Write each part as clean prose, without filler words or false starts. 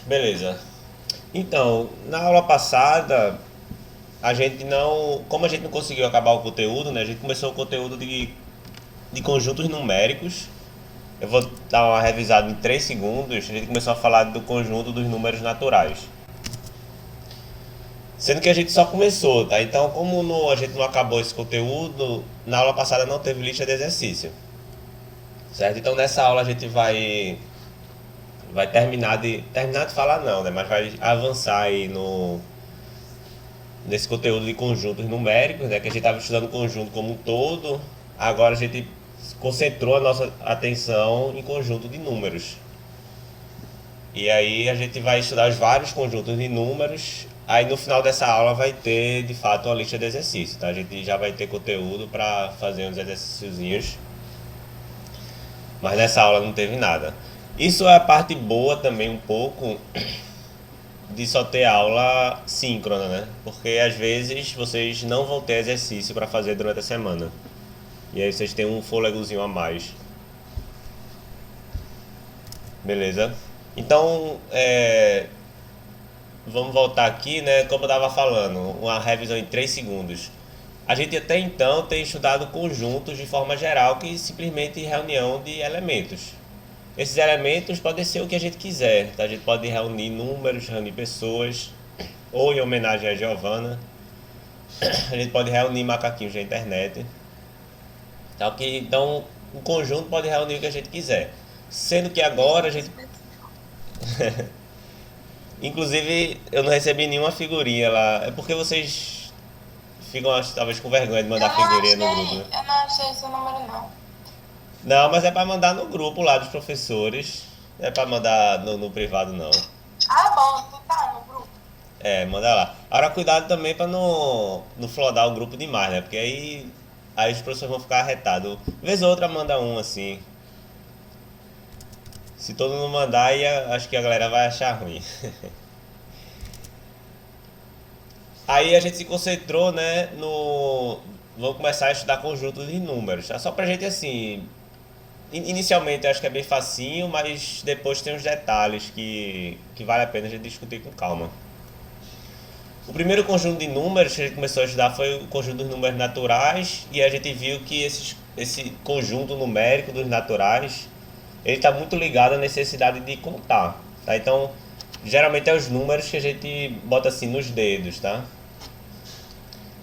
Beleza. Então, na aula passada, a gente não. Como a gente não conseguiu acabar o conteúdo, né? A gente começou o conteúdo de conjuntos numéricos. Eu vou dar uma revisada em 3 segundos. A gente começou a falar do conjunto dos números naturais. Sendo que a gente só começou, tá? Então, como a gente não acabou esse conteúdo, na aula passada não teve lista de exercício. Certo? Então, nessa aula a gente vai terminar de falar não, né? Mas vai avançar aí no nesse conteúdo de conjuntos numéricos, né? Que a gente estava estudando o conjunto como um todo. Agora a gente concentrou a nossa atenção em conjunto de números. E aí a gente vai estudar os vários conjuntos de números. Aí no final dessa aula vai ter de fato uma lista de exercícios, tá? A gente já vai ter conteúdo para fazer uns exercíciozinhos, mas nessa aula não teve nada. Isso é a parte boa também um pouco de só ter aula síncrona, né? Porque às vezes vocês não vão ter exercício para fazer durante a semana. E aí vocês têm um fôlegozinho a mais. Beleza? Então, vamos voltar aqui, né? Como eu estava falando, uma revisão em 3 segundos. A gente até então tem estudado conjuntos de forma geral, que simplesmente reunião de elementos. Esses elementos podem ser o que a gente quiser, tá? A gente pode reunir números, reunir pessoas, ou em homenagem a Giovanna, a gente pode reunir macaquinhos da internet. Tá? Então, o conjunto pode reunir o que a gente quiser. Sendo que agora a gente. Inclusive, eu não recebi nenhuma figurinha lá. É porque vocês ficam, talvez, com vergonha de mandar figurinha no grupo, né? Eu não achei esse número não. Não, mas é pra mandar no grupo lá dos professores. Não é pra mandar no privado, não. Ah, bom, tu tá no grupo. É, manda lá. Agora, cuidado também pra não flodar o grupo demais, né? Porque aí os professores vão ficar arretados. Vez ou outra manda um assim. Se todo mundo mandar, aí acho que a galera vai achar ruim. Aí a gente se concentrou, né, no. Vamos começar a estudar conjuntos de números. Tá? Só pra gente assim. Inicialmente eu acho que é bem facinho, mas depois tem uns detalhes que vale a pena a gente discutir com calma. O primeiro conjunto de números que a gente começou a estudar foi o conjunto dos números naturais e a gente viu que esse conjunto numérico dos naturais ele está muito ligado à necessidade de contar, tá? Então, geralmente é os números que a gente bota assim nos dedos, tá?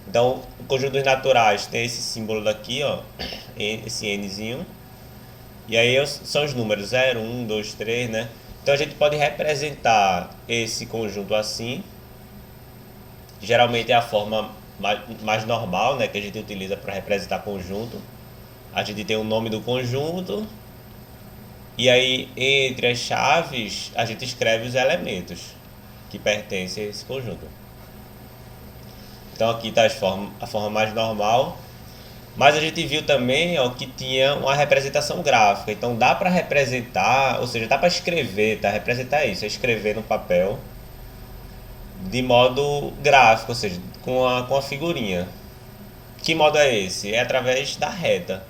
Então, o conjunto dos naturais tem esse símbolo daqui, ó, esse Nzinho. E aí são os números 0, 1, 2, 3, né? Então a gente pode representar esse conjunto assim. Geralmente é a forma mais normal, né, que a gente utiliza para representar conjunto. A gente tem o nome do conjunto e aí entre as chaves a gente escreve os elementos que pertencem a esse conjunto. Então aqui está a forma mais normal. Mas a gente viu também ó, que tinha uma representação gráfica. Então dá para representar, ou seja, dá para escrever, tá? Representar isso, é escrever no papel de modo gráfico, ou seja, com a figurinha. Que modo é esse? É através da reta.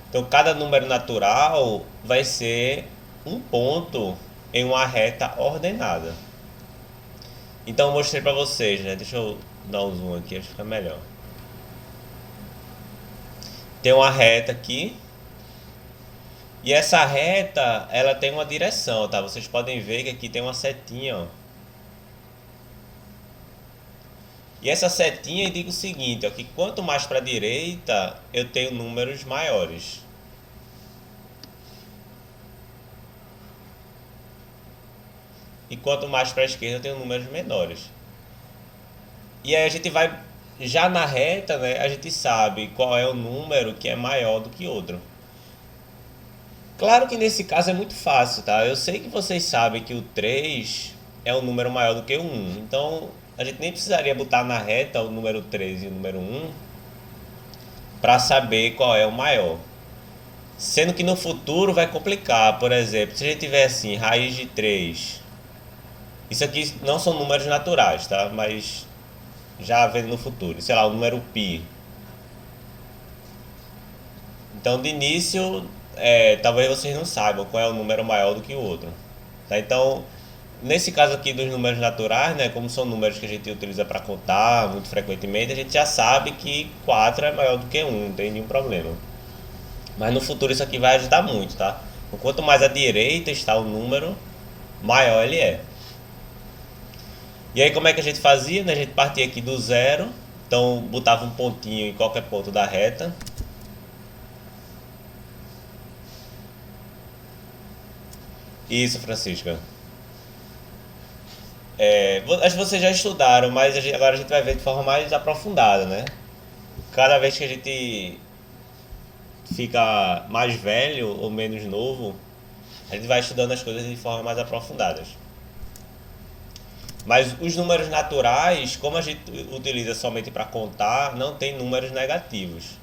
Então cada número natural vai ser um ponto em uma reta ordenada. Então eu mostrei para vocês, né? Deixa eu dar um zoom aqui, acho que fica melhor. Tem uma reta aqui. E essa reta, ela tem uma direção, tá? Vocês podem ver que aqui tem uma setinha, ó. E essa setinha indica o seguinte, ó, que quanto mais para a direita, eu tenho números maiores. E quanto mais para a esquerda, eu tenho números menores. E aí a gente vai, já na reta, né, a gente sabe qual é o número que é maior do que outro. Claro que nesse caso é muito fácil, tá? Eu sei que vocês sabem que o 3 é um número maior do que o 1. Então, a gente nem precisaria botar na reta o número 3 e o número 1 para saber qual é o maior. Sendo que no futuro vai complicar. Por exemplo, se a gente tiver assim, raiz de 3. Isso aqui não são números naturais, tá? Mas já vendo no futuro. Sei lá, o número π. Então, de início, talvez vocês não saibam qual é o número maior do que o outro. Tá? Então, nesse caso aqui dos números naturais, né, como são números que a gente utiliza para contar muito frequentemente, a gente já sabe que 4 é maior do que 1, não tem nenhum problema. Mas no futuro isso aqui vai ajudar muito, tá? Então, quanto mais à direita está o número, maior ele é. E aí como é que a gente fazia? Né? A gente partia aqui do zero, então botava um pontinho em qualquer ponto da reta. Isso, Francisca. Acho que vocês já estudaram, mas agora a gente vai ver de forma mais aprofundada, né? Cada vez que a gente fica mais velho ou menos novo, a gente vai estudando as coisas de forma mais aprofundadas. Mas os números naturais, como a gente utiliza somente para contar, não tem números negativos.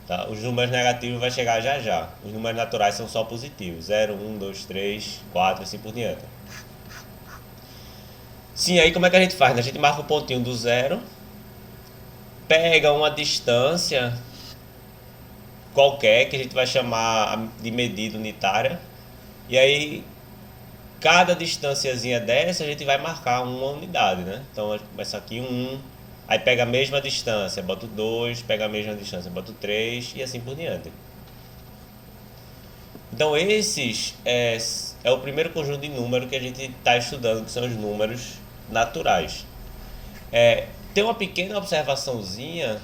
Tá? Os números negativos vai chegar já já. Os números naturais são só positivos. 0, 1, 2, 3, 4 e assim por diante. Sim, aí como é que a gente faz? A gente marca o pontinho do zero, pega uma distância qualquer que a gente vai chamar de medida unitária. E aí cada distanciazinha dessa a gente vai marcar uma unidade, né? Então começa aqui um, aí pega a mesma distância, bota o 2, pega a mesma distância, bota o 3 e assim por diante. Então esses é o primeiro conjunto de números que a gente está estudando, que são os números naturais. Tem uma pequena observaçãozinha.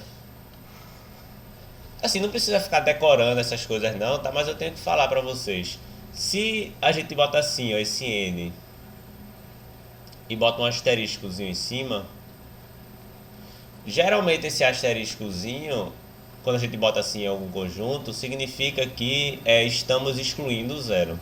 Assim, não precisa ficar decorando essas coisas não, tá? Mas eu tenho que falar para vocês. Se a gente bota assim, ó, esse N e bota um asteriscozinho em cima, geralmente esse asteriscozinho, quando a gente bota assim em algum conjunto, significa que estamos excluindo o zero.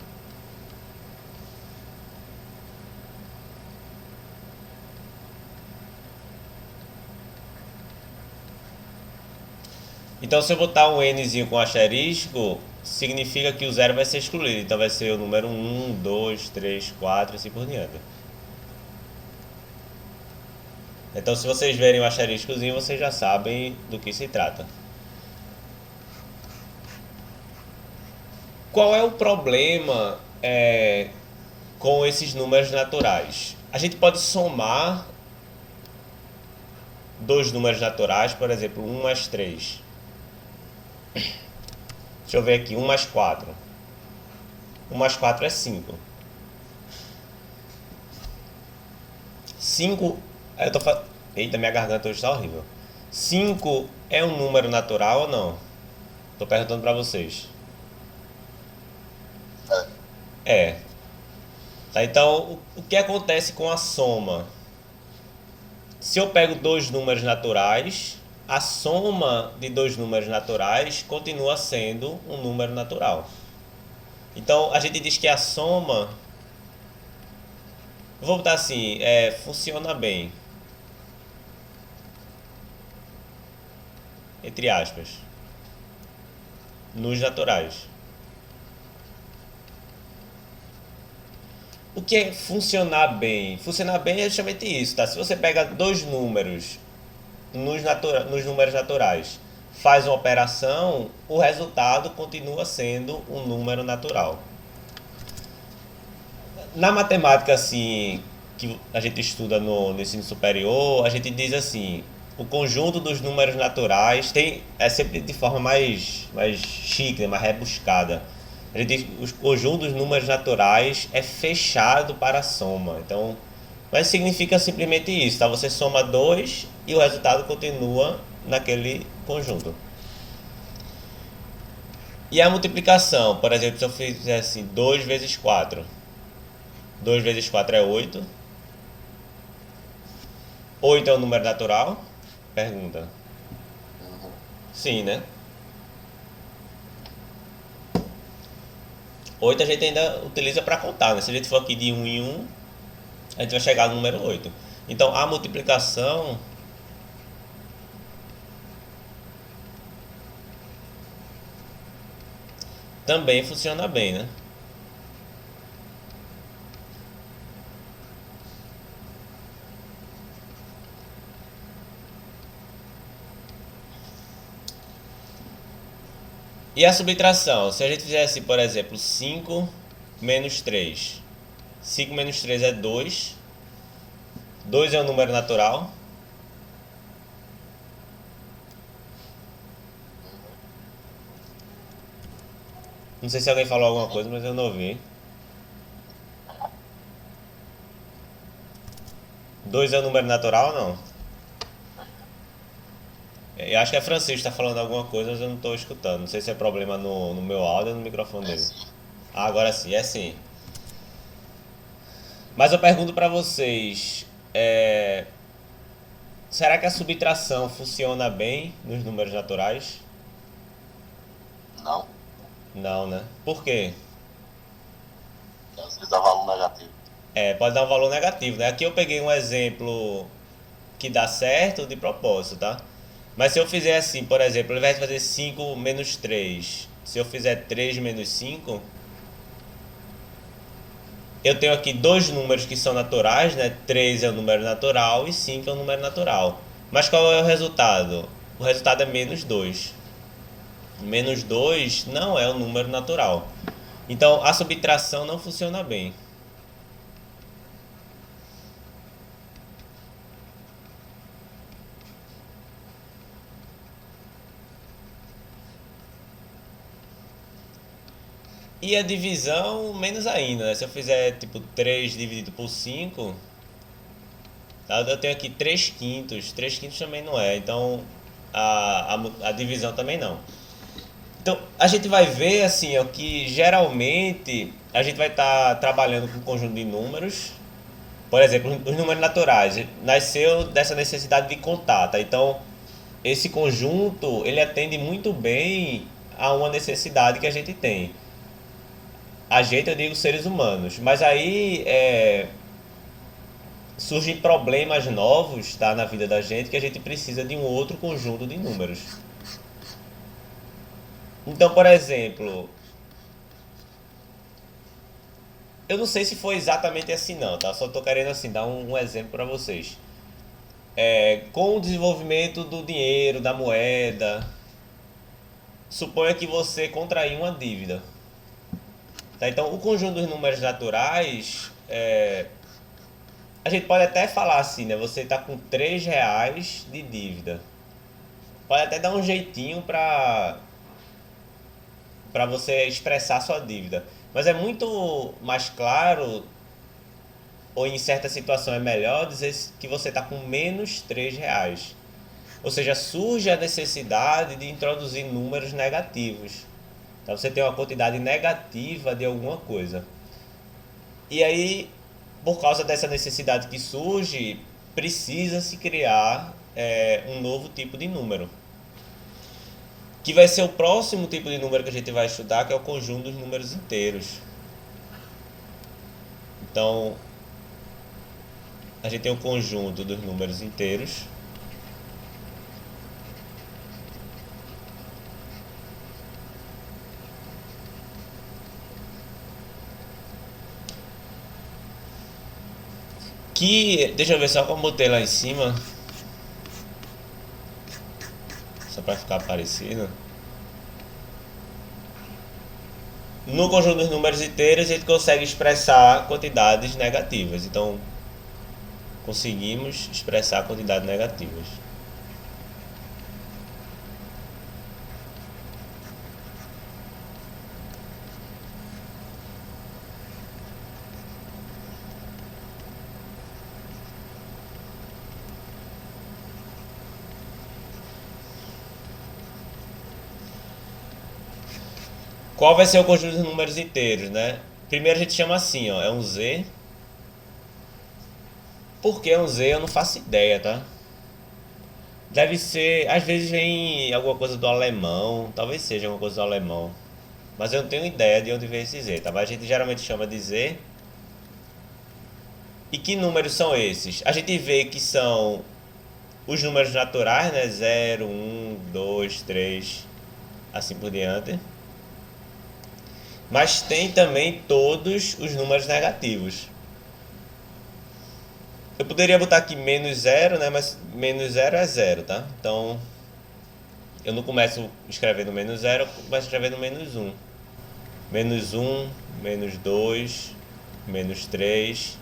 Então se eu botar um Nzinho com asterisco, significa que o zero vai ser excluído. Então vai ser o número 1, 2, 3, 4 e assim por diante. Então se vocês verem o asteriscozinho, vocês já sabem do que se trata. Qual é o problema com esses números naturais? A gente pode somar dois números naturais, por exemplo, 1 mais 3. Deixa eu ver aqui, 1 mais 4. 1 mais 4 é 5. 5. Eita, minha garganta hoje está horrível. 5 é um número natural ou não? Estou perguntando para vocês. É. Tá, então, o que acontece com a soma? Se eu pego dois números naturais, a soma de dois números naturais continua sendo um número natural. Então, a gente diz que a soma, vou botar assim, funciona bem. Entre aspas. Nos naturais. O que é funcionar bem? Funcionar bem é justamente isso, tá? Se você pega dois números nos números naturais, faz uma operação, o resultado continua sendo um número natural. Na matemática, assim, que a gente estuda no ensino superior, a gente diz assim, o conjunto dos números naturais é sempre de forma mais chique, né, mais rebuscada. A gente diz que o conjunto dos números naturais é fechado para a soma. Então, mas significa simplesmente isso, tá? Você soma 2 e o resultado continua naquele conjunto. E a multiplicação, por exemplo, se eu fizer assim, 2 vezes 4. 2 vezes 4 é 8. 8 é um número natural? Pergunta. Sim, né? 8 a gente ainda utiliza para contar, né? Se a gente for aqui de 1 em 1, a gente vai chegar no número 8. Então a multiplicação também funciona bem, né? E a subtração? Se a gente fizesse, por exemplo, 5 menos 3. 5 menos 3 é 2. 2 é um número natural. Não sei se alguém falou alguma coisa, mas eu não ouvi. 2 é um número natural ou não? Eu acho que é Francisco que está falando alguma coisa, mas eu não estou escutando. Não sei se é problema no meu áudio ou no microfone dele. Ah, agora sim, é sim. Mas eu pergunto para vocês, será que a subtração funciona bem nos números naturais? Não, Não, né? Por quê? às vezes dá valor negativo. Pode dar um valor negativo, né? Aqui eu peguei um exemplo que dá certo de propósito, tá? Mas se eu fizer assim, por exemplo, ao invés de fazer 5 menos 3, se eu fizer 3 menos 5, eu tenho aqui dois números que são naturais, né? 3 é um número natural e 5 é um número natural. Mas qual é o resultado? O resultado é menos 2. Menos 2 não é um número natural. Então a subtração não funciona bem. E a divisão, menos ainda, né? Se eu fizer tipo 3 dividido por 5, tá? Eu tenho aqui 3 quintos. 3 quintos também não é. Então a divisão também não. Então a gente vai ver assim, ó, que geralmente a gente vai estar trabalhando com um conjunto de números. Por exemplo, os números naturais. Nasceu dessa necessidade de contar, tá? Então esse conjunto ele atende muito bem a uma necessidade que a gente tem. A gente, eu digo seres humanos. Mas aí surgem problemas novos, tá, na vida da gente, que a gente precisa de um outro conjunto de números. Então, por exemplo, eu não sei se foi exatamente assim não, tá? Só tô querendo assim dar um exemplo para vocês. Com o desenvolvimento do dinheiro, da moeda, suponha que você contraiu uma dívida. Tá? Então, o conjunto dos números naturais, a gente pode até falar assim, né? Você está com R$ 3 de dívida. Pode até dar um jeitinho para você expressar sua dívida. Mas é muito mais claro, ou em certa situação é melhor, dizer que você está com menos R$ 3. Ou seja, surge a necessidade de introduzir números negativos. Então você tem uma quantidade negativa de alguma coisa. E aí, por causa dessa necessidade que surge, precisa se criar um novo tipo de número. Que vai ser o próximo tipo de número que a gente vai estudar, que é o conjunto dos números inteiros. Então, a gente tem o conjunto dos números inteiros. Que, deixa eu ver só como botei lá em cima. Só para ficar parecido. No conjunto dos números inteiros a gente consegue expressar quantidades negativas. Então, conseguimos expressar quantidades negativas. Qual vai ser o conjunto de números inteiros, né? Primeiro a gente chama assim, ó, é um Z. Por que é um Z eu não faço ideia, tá? Deve ser, às vezes vem alguma coisa do alemão, talvez seja alguma coisa do alemão. Mas eu não tenho ideia de onde vem esse Z, tá? Mas a gente geralmente chama de Z. E que números são esses? A gente vê que são os números naturais, né? 0, 1, 2, 3, assim por diante. Mas tem também todos os números negativos. Eu poderia botar aqui menos 0, né? Mas menos 0 é 0, tá? Então, eu não começo escrevendo menos 0, eu começo escrevendo menos 1. Menos 1, menos 2, menos 3.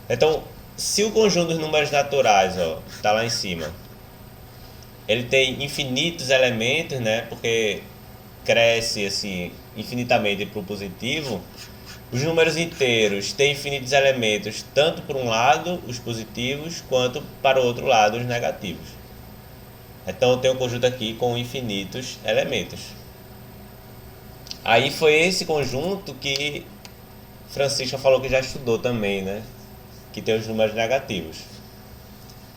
Então, se o conjunto dos números naturais, ó, tá lá em cima, ele tem infinitos elementos, né? Porque cresce assim infinitamente para o positivo. Os números inteiros têm infinitos elementos, tanto por um lado, os positivos, quanto para o outro lado, os negativos. Então eu tenho um conjunto aqui com infinitos elementos. Aí foi esse conjunto que Francisca falou que já estudou também, né? Que tem os números negativos.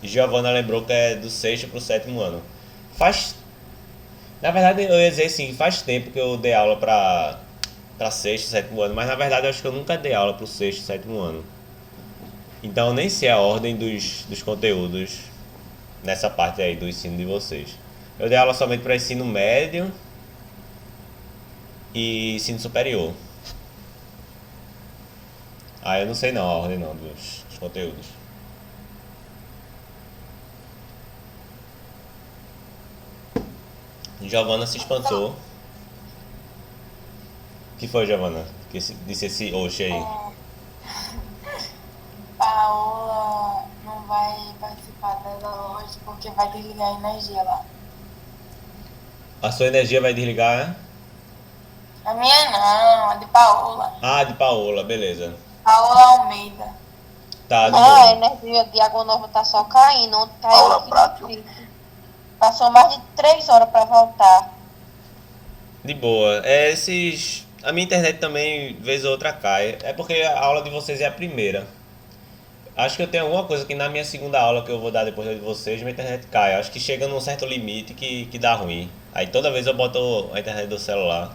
E Giovana lembrou que é do sexto para o sétimo ano. Faz. Na verdade, eu ia dizer assim, faz tempo que eu dei aula para sexto, sétimo ano, mas na verdade eu acho que eu nunca dei aula para o sexto, sétimo ano. Então eu nem sei a ordem dos conteúdos nessa parte aí do ensino de vocês. Eu dei aula somente para ensino médio e ensino superior. Ah, eu não sei não a ordem não dos conteúdos. Giovana se espantou. O que foi, Giovana? Que disse esse oxe aí. Paola não vai participar dela hoje porque vai desligar a energia lá. A sua energia vai desligar, né? A minha não, a de Paola. Ah, de Paola, beleza. Paola Almeida. Tá, de Não, a boa. energia de Água Nova tá só caindo. Ontem Paula caiu Prátio. 25. Passou mais de 3 horas pra voltar. De boa. A minha internet também, vez ou outra, cai. É porque a aula de vocês é a primeira. Acho que eu tenho alguma coisa que na minha segunda aula que eu vou dar depois da de vocês, minha internet cai. Acho que chega num certo limite que dá ruim. Aí toda vez eu boto a internet do celular.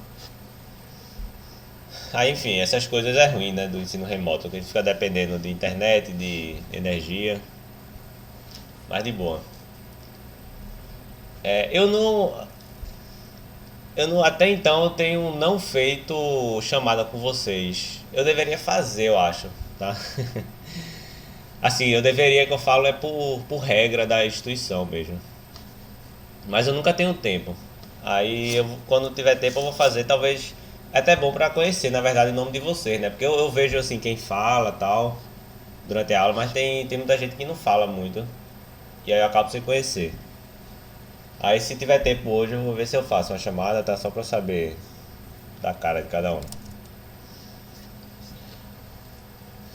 Aí, enfim, essas coisas é ruim, né, do ensino remoto, que a gente fica dependendo de internet, de energia. Mas de boa. É, até então eu tenho não feito chamada com vocês. Eu deveria fazer, eu acho, tá? Assim, eu deveria, que eu falo, é por regra da instituição mesmo. Mas eu nunca tenho tempo. Aí, quando tiver tempo, eu vou fazer. Talvez é até bom pra conhecer, na verdade, o nome de vocês, né? Porque eu vejo, assim, quem fala tal, durante a aula, mas tem muita gente que não fala muito. E aí eu acabo sem conhecer. Aí, se tiver tempo hoje, eu vou ver se eu faço uma chamada, tá? Só pra eu saber da cara de cada um.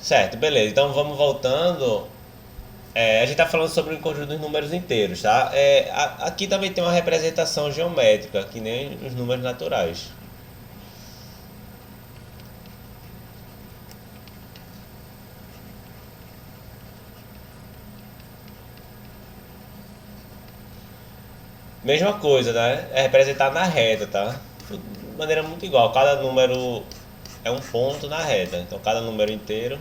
Certo, beleza. Então vamos voltando. A gente está falando sobre o conjunto dos números inteiros, tá? Aqui também tem uma representação geométrica, que nem os números naturais. Mesma coisa, né? É representado na reta, tá? De maneira muito igual. Cada número é um ponto na reta. Então cada número inteiro.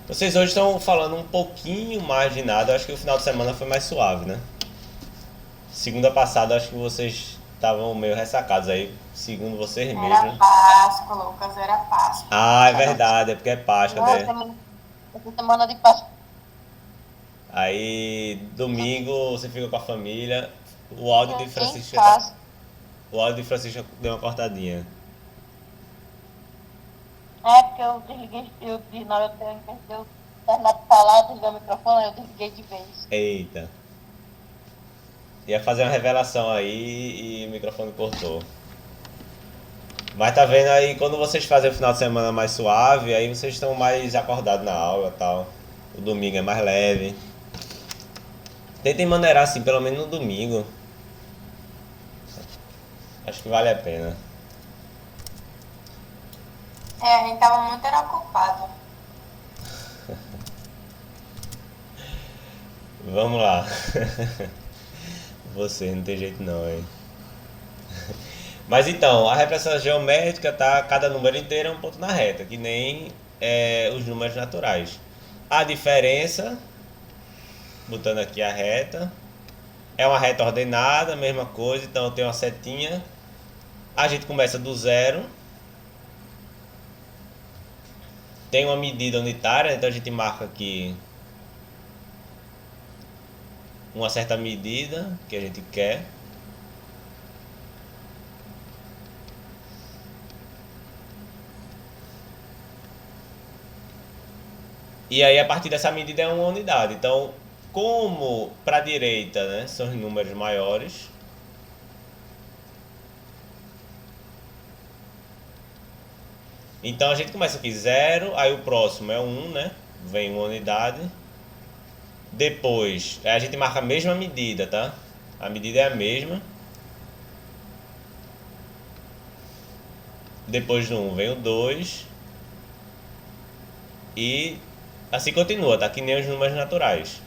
Vocês hoje estão falando um pouquinho mais de nada. Eu acho que o final de semana foi mais suave, né? Segunda passada, eu acho que vocês estavam meio ressacados aí, segundo vocês Era mesmos. Páscoa, Lucas, era Páscoa. Ah, é verdade, é porque é Páscoa, Não, né? essa semana de Páscoa. Aí, domingo, você fica com a família. O áudio de Em Francisca, casa. o áudio de Francisca deu uma cortadinha. É porque eu desliguei, na hora que eu terminar de falar, desliguei o microfone, eu desliguei de vez. Eita. Ia fazer uma revelação aí e o microfone cortou. Mas tá vendo aí, quando vocês fazem o final de semana mais suave, aí vocês estão mais acordados na aula e tal. O domingo é mais leve. Tentem maneirar assim, pelo menos no domingo. Acho que vale a pena. A gente tava muito era ocupado. Vamos lá. Você, não tem jeito não, hein? Mas então, a representação geométrica, tá? Cada número inteiro é um ponto na reta, que nem os números naturais. A diferença, botando aqui a reta, é uma reta ordenada, mesma coisa, então eu tenho uma setinha A gente começa do zero. Tem uma medida unitária, então a gente marca aqui uma certa medida que a gente quer. E aí a partir dessa medida é uma unidade. Então, como para a direita, né, são os números maiores, então a gente começa aqui 0, aí o próximo é 1, né? Vem uma unidade. Depois, a gente marca a mesma medida, tá? A medida é a mesma. Depois do 1 vem o 2. E assim continua, tá? Que nem os números naturais.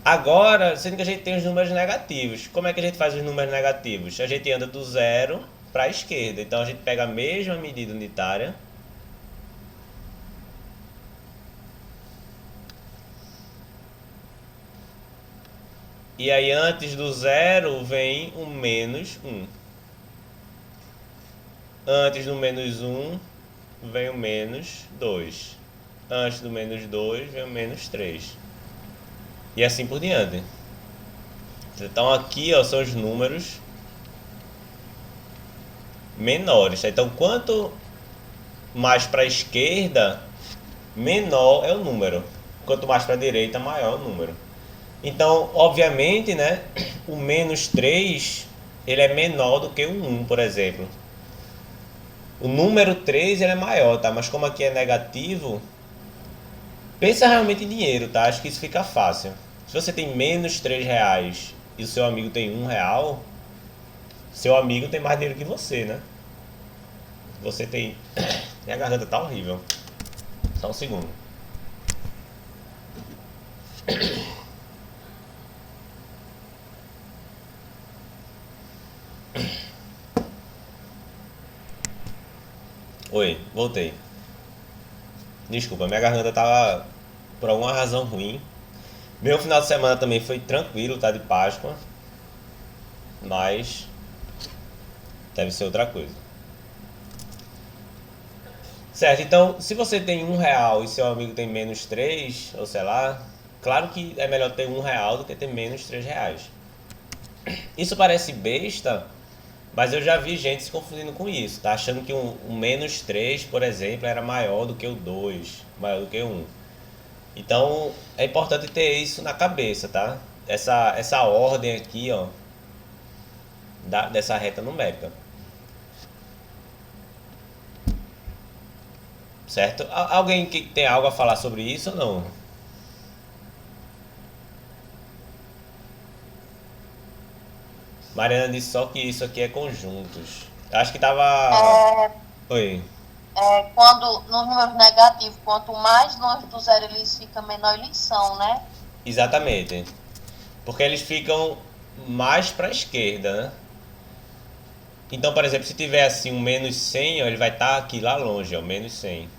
Agora, sendo que a gente tem os números negativos. Como é que a gente faz os números negativos? A gente anda do zero para a esquerda. Então a gente pega a mesma medida unitária. E aí antes do zero vem o menos 1. Antes do menos 1 vem o menos 2. Antes do menos 2 vem o menos 3. E assim por diante. Então aqui, ó, são os números menores. Então quanto mais para a esquerda, menor é o número. Quanto mais para a direita, maior é o número. Então, obviamente, né, o menos 3 ele é menor do que o 1, por exemplo. O número 3 ele é maior, tá? Mas como aqui é negativo, pensa realmente em dinheiro, tá? Acho que isso fica fácil. Se você tem menos 3 reais e o seu amigo tem 1 real, seu amigo tem mais dinheiro que você, né? Você tem... Minha garganta tá horrível. Só um segundo. Oi, voltei. Desculpa, minha garganta tava por alguma razão ruim. Meu final de semana também foi tranquilo, tá? De Páscoa. Mas deve ser outra coisa. Certo, então se você tem 1 real e seu amigo tem menos 3, ou sei lá, claro que é melhor ter 1 real do que ter menos 3 reais. Isso parece besta, mas eu já vi gente se confundindo com isso, tá? Achando que um menos 3, por exemplo, era maior do que o 2, maior do que o 1. Então é importante ter isso na cabeça, tá? Essa ordem aqui, ó, dessa reta numérica. Certo? Alguém que tem algo a falar sobre isso ou não? Mariana disse só que isso aqui é conjuntos. Acho que tava. É, Oi. quando nos números negativos, quanto mais longe do zero eles ficam, menor eles são, né? Exatamente. Porque eles ficam mais para a esquerda, né? Então, por exemplo, se tiver assim um menos 100, ó, ele vai estar aqui lá longe, ó, menos 100.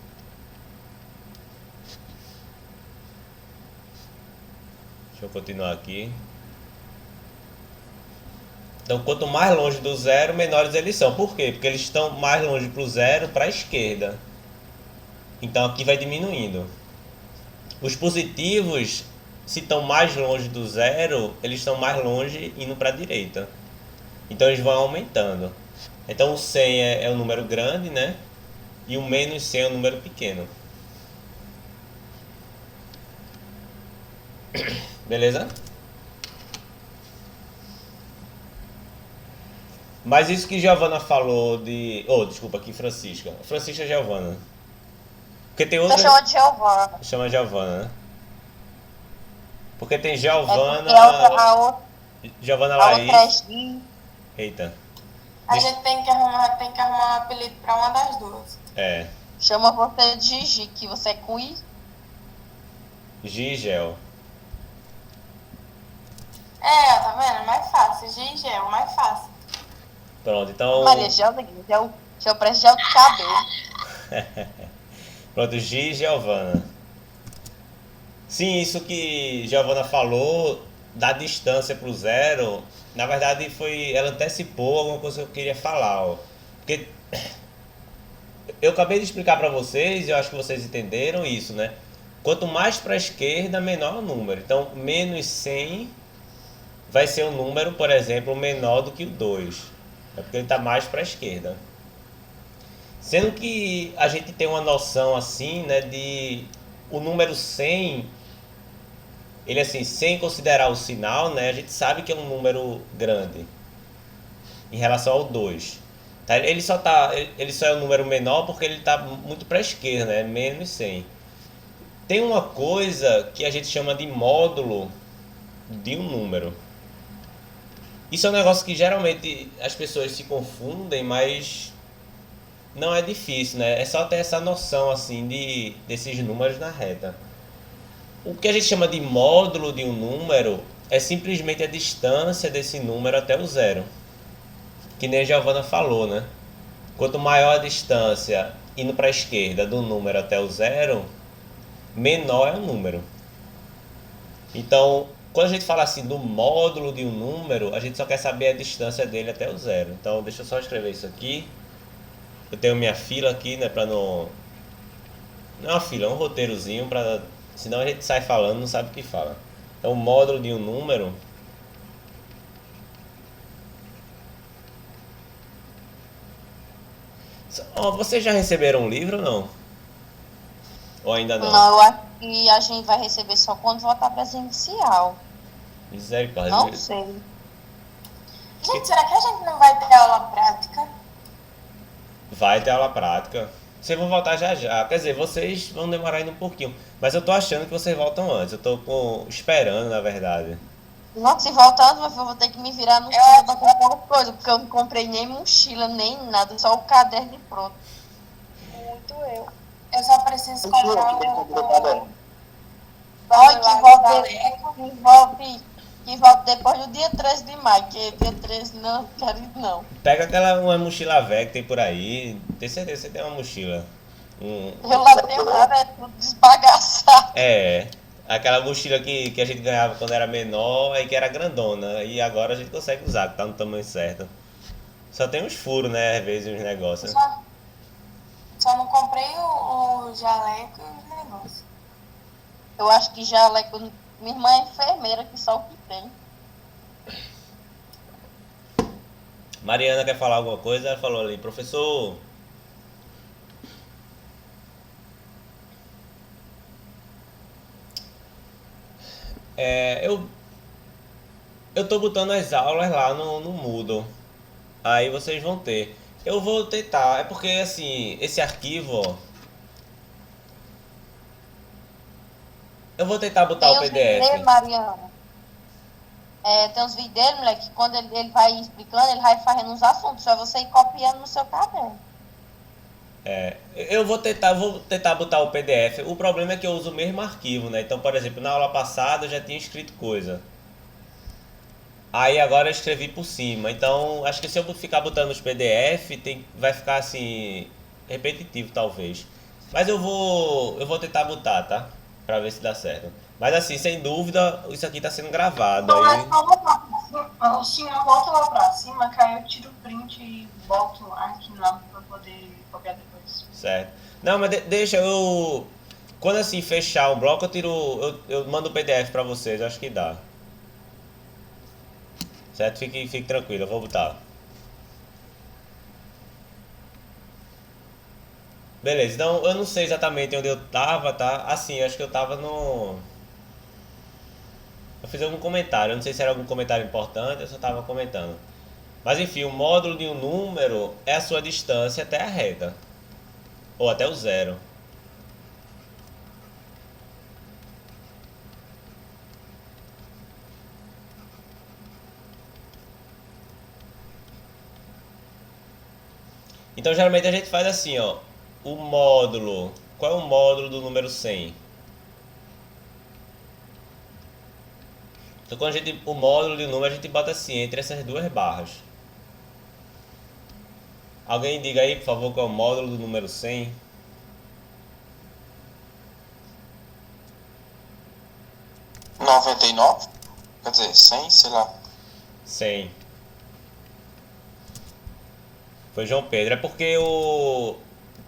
Deixa eu continuar aqui. Então, quanto mais longe do zero, menores eles são. Por quê? Porque eles estão mais longe para o zero, para a esquerda. Então, aqui vai diminuindo. Os positivos, se estão mais longe do zero, eles estão mais longe indo para a direita. Então, eles vão aumentando. Então, o 100 é um número grande, né? E o menos 100 é um número pequeno. Beleza? Mas isso que Giovana falou de... Oh, desculpa, aqui Francisca. Francisca é Giovana. Porque tem Você outra... chama de Giovana. Chama Giovana, né? Porque tem Porque Giovana... Giovana a outra é Laís... Gi. Eita. A gente tem que arrumar um apelido pra uma das duas. É. Chama você de Gi, que você é com I. Gigel. É, tá vendo? Mais fácil. Gigel, mais fácil. Pronto, então... Maria Gel, Gel parece gel de cabelo. Pronto, Giovana. Sim, isso que Giovana falou da distância para o zero, na verdade ela antecipou alguma coisa que eu queria falar, ó. Porque eu acabei de explicar para vocês, e eu acho que vocês entenderam isso, né? Quanto mais para a esquerda, menor o número. Então, menos 100 vai ser um número, por exemplo, menor do que o 2. É porque ele está mais para a esquerda. Sendo que a gente tem uma noção assim, né, de o número 100, ele assim, sem considerar o sinal, né, a gente sabe que é um número grande em relação ao 2. Tá? Ele só é um número menor porque ele está muito para a esquerda, né, menos 100. Tem uma coisa que a gente chama de módulo de um número. Isso é um negócio que geralmente as pessoas se confundem, mas não é difícil, né? É só ter essa noção assim desses números na reta. O que a gente chama de módulo de um número é simplesmente a distância desse número até o zero. Que nem a Giovana falou, né? Quanto maior a distância indo para a esquerda do número até o zero, menor é o número. Então, quando a gente fala assim do módulo de um número, a gente só quer saber a distância dele até o zero. Então, deixa eu só escrever isso aqui. Eu tenho minha fila aqui, né, para não... Não é uma fila, é um roteirozinho, para senão a gente sai falando, não sabe o que fala. Então, o módulo de um número... Oh, vocês já receberam um livro ou não? Ou ainda não? Não, eu acho que a gente vai receber só quando voltar presencial. Misericórdia. Não sei. Gente, será que a gente não vai ter aula prática? Vai ter aula prática. Vocês vão voltar já já. Quer dizer, vocês vão demorar ainda um pouquinho. Mas eu tô achando que vocês voltam antes. Eu tô esperando, na verdade. Não, se voltando, eu vou ter que me virar no chão pra comprar coisa, porque eu não comprei nem mochila, nem nada, só o caderno e pronto. Muito eu. Eu só preciso comprar o Olha, que volte depois do dia 13 de maio, que dia 13 não quero ir, não. Pega uma mochila velha que tem por aí. Tem certeza que você tem uma mochila. Eu lá tenho nada, é tudo desbagaçado. É. Aquela mochila que a gente ganhava quando era menor e que era grandona. E agora a gente consegue usar, que tá no tamanho certo. Só tem uns furos, né? Às vezes uns negócios. Só não comprei o jaleco e os negócios. Eu acho que já minha irmã é enfermeira, que só o que tem. Mariana quer falar alguma coisa? Ela falou ali, professor. Eu tô botando as aulas lá no Moodle. Aí vocês vão ter. Eu vou tentar. É porque assim, esse arquivo, ó. Eu vou tentar botar Tem o os vídeos dele, PDF. Mariana. Tem uns vídeos dele, moleque, que quando ele vai explicando, ele vai fazendo uns assuntos, só você ir copiando no seu caderno. Eu vou tentar botar o PDF. O problema é que eu uso o mesmo arquivo, né? Então, por exemplo, na aula passada eu já tinha escrito coisa. Aí agora eu escrevi por cima. Então, acho que se eu ficar botando os PDF, vai ficar assim repetitivo talvez. Mas eu vou tentar botar, tá? Pra ver se dá certo. Mas assim, sem dúvida, isso aqui tá sendo gravado. Não, Aí... mas não volta pra cima, volta lá pra cima, que aí eu tiro o print e boto aqui lá pra poder copiar depois. Certo. Não, mas deixa eu... Quando assim fechar o bloco, eu mando o PDF pra vocês, acho que dá. Certo? Fique tranquilo, eu vou botar. Beleza, então eu não sei exatamente onde eu tava, tá? Assim, acho que eu tava no... Eu fiz algum comentário, eu não sei se era algum comentário importante, eu só tava comentando. Mas enfim, o módulo de um número é a sua distância até a reta. Ou até o zero. Então geralmente a gente faz assim, ó. O módulo. Qual é o módulo do número 100? Então quando o módulo de um número a gente bota assim, entre essas duas barras. Alguém diga aí, por favor, qual é o módulo do número 100? Noventa e nove? Quer dizer, 100, sei lá. 100. Foi João Pedro. É porque o...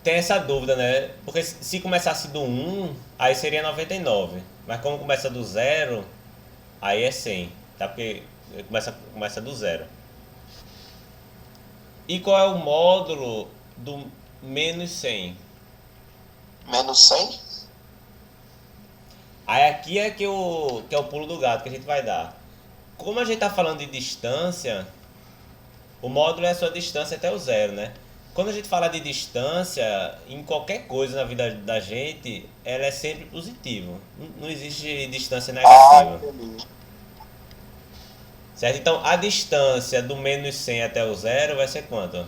tem essa dúvida, né? Porque se começasse do 1, aí seria 99. Mas como começa do 0, aí é 100. Tá? Porque começa do 0. E qual é o módulo do menos 100? Menos 100? Aí aqui é que é o pulo do gato que a gente vai dar. Como a gente está falando de distância, o módulo é a sua distância até o 0, né? Quando a gente fala de distância, em qualquer coisa na vida da gente, ela é sempre positiva. Não existe distância negativa. Entendi. Certo? Então, a distância do menos 100 até o 0 vai ser quanto?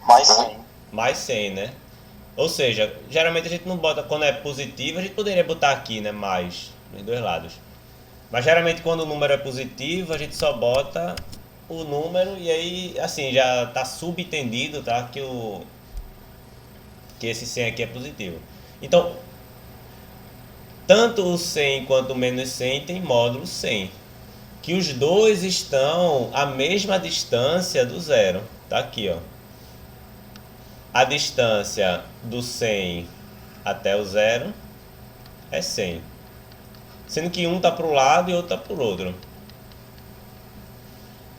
Mais 100. Mais 100, né? Ou seja, geralmente a gente não bota quando é positivo, a gente poderia botar aqui, né? Mais, nos dois lados. Mas geralmente quando o número é positivo, a gente só bota o número e aí, assim, já está subentendido, tá? Que esse 100 aqui é positivo. Então, tanto o 100 quanto o menos 100 tem módulo 100. Que os dois estão à mesma distância do 0. Tá aqui, ó. A distância do 100 até o 0 é 100. Sendo que um está para o lado e outro está para o outro.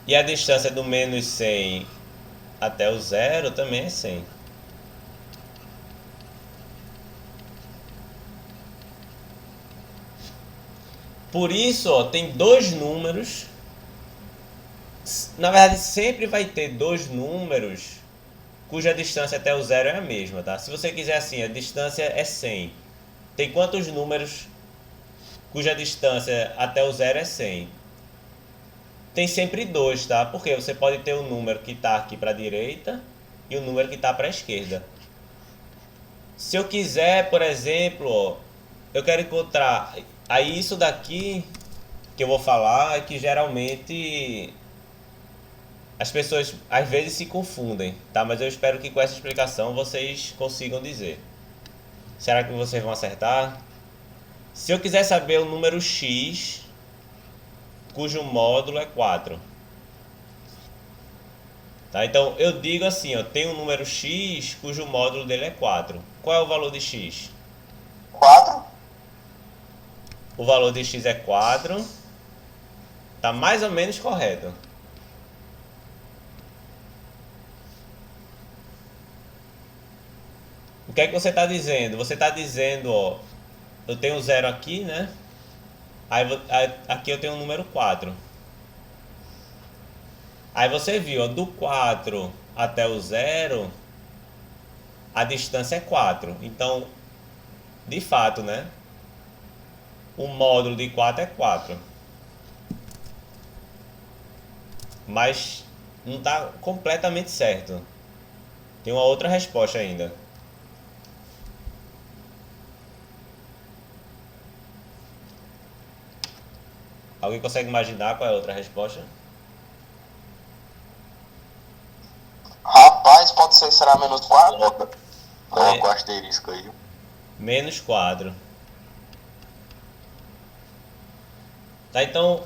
E a distância do menos 100 até o 0 também é 100. Por isso, ó, tem dois números. Na verdade, sempre vai ter dois números cuja distância até o 0 é a mesma, tá? Se você quiser assim, a distância é 100. Tem quantos números cuja distância até o 0 é 100? Tem sempre dois, tá? Porque você pode ter o número que está aqui para a direita e o número que está para a esquerda. Se eu quiser, por exemplo, ó, eu quero encontrar... Aí isso daqui que eu vou falar é que geralmente as pessoas às vezes se confundem, tá? Mas eu espero que com essa explicação vocês consigam dizer. Será que vocês vão acertar? Se eu quiser saber o número x, cujo módulo é 4. Tá? Então eu digo assim, ó, tem um número x cujo módulo dele é 4. Qual é o valor de x? 4? O valor de x é 4. Tá mais ou menos correto. O que é que você está dizendo? Você está dizendo, ó, eu tenho 0 aqui, né? Aí aqui eu tenho o número 4. Aí você viu, ó, do 4 até o 0, a distância é 4. Então, de fato, né? O módulo de 4 é 4. Mas não está completamente certo. Tem uma outra resposta ainda. Alguém consegue imaginar qual é a outra resposta? Rapaz, pode ser, será menos 4? Coloca o asterisco aí. Menos 4. Tá, então,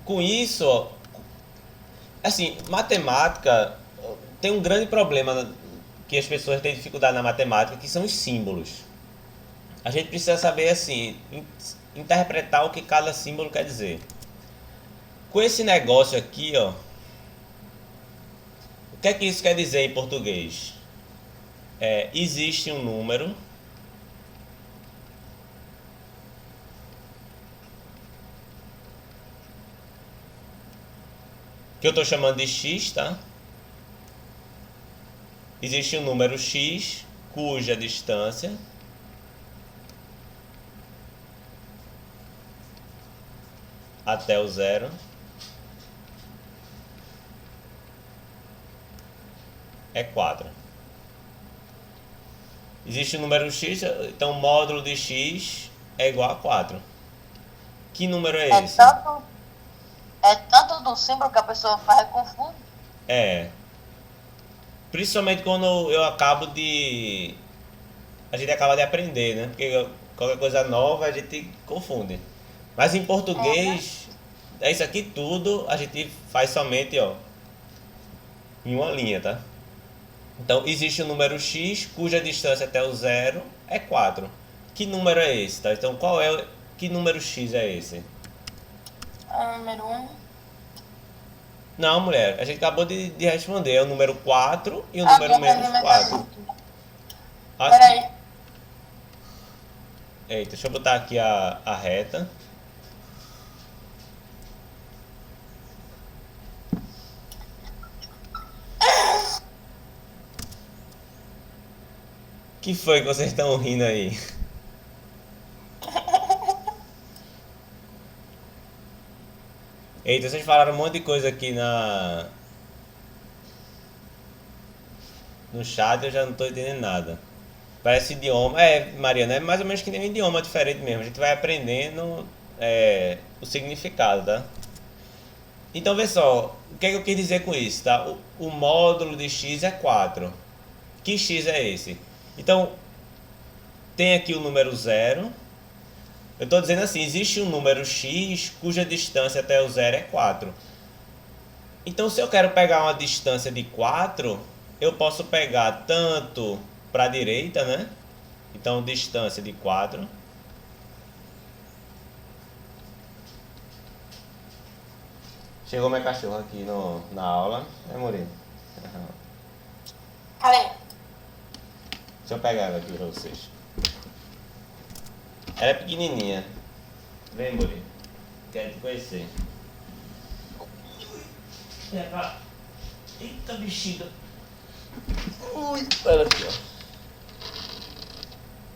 com isso, ó, assim, matemática tem um grande problema que as pessoas têm dificuldade na matemática, que são os símbolos. A gente precisa saber, assim, interpretar o que cada símbolo quer dizer. Com esse negócio aqui, ó, o que é que isso quer dizer em português? Existe um número que eu estou chamando de x, tá? Existe um número x cuja distância até o 0 é 4. Existe um número x, então o módulo de x é igual a 4. Que número é esse? É tanto do símbolo que a pessoa faz e confunde. É. Principalmente quando a gente acaba de aprender, né? Porque qualquer coisa nova a gente confunde. Mas em português, é isso aqui tudo, a gente faz somente, ó, em uma linha, tá? Então, existe o número x, cuja distância até o zero é 4. Que número é esse, tá? Então, que número x é esse? Número 1. Não, mulher, a gente acabou de responder. É o número 4 e o número menos 4. Peraí. Eita, deixa eu botar aqui a reta. Que foi que vocês estão rindo aí? Eita, vocês falaram um monte de coisa aqui no chat, eu já não tô entendendo nada. Parece idioma. É, Mariana, é mais ou menos que nem um idioma diferente mesmo. A gente vai aprendendo o significado, tá? Então, vê só, o que é que eu quis dizer com isso, tá? O módulo de x é 4. Que x é esse? Então, tem aqui o número 0. Eu estou dizendo assim, existe um número x cuja distância até o 0 é 4. Então, se eu quero pegar uma distância de 4, eu posso pegar tanto para a direita, né? Então, distância de 4. Chegou meu cachorro aqui na aula. É, Murilo? Peraí. Deixa eu pegar ela aqui para vocês. Ela é pequenininha. Vem, Murilo. Quero te conhecer. Eita, bexiga. Ui, olha aqui,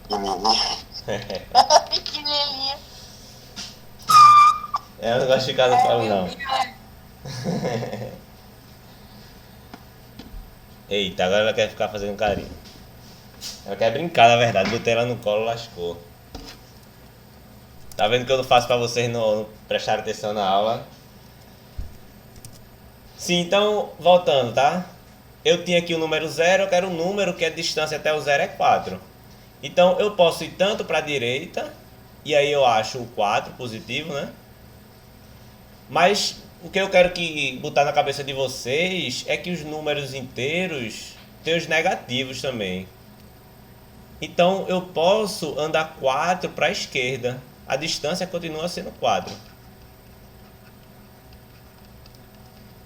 ó. Pequenininha. Ela não gosta de ficar no colo, não. Eita, agora ela quer ficar fazendo carinho. Ela quer brincar, na verdade. Botei ela no colo, lascou. Tá vendo que eu não faço pra vocês não prestarem atenção na aula? Sim, então, voltando, tá? Eu tinha aqui o número 0, eu quero um número que a distância até o 0 é 4. Então, eu posso ir tanto para a direita, e aí eu acho o 4 positivo, né? Mas o que eu quero botar na cabeça de vocês é que os números inteiros têm os negativos também. Então, eu posso andar 4 para a esquerda. A distância continua sendo 4.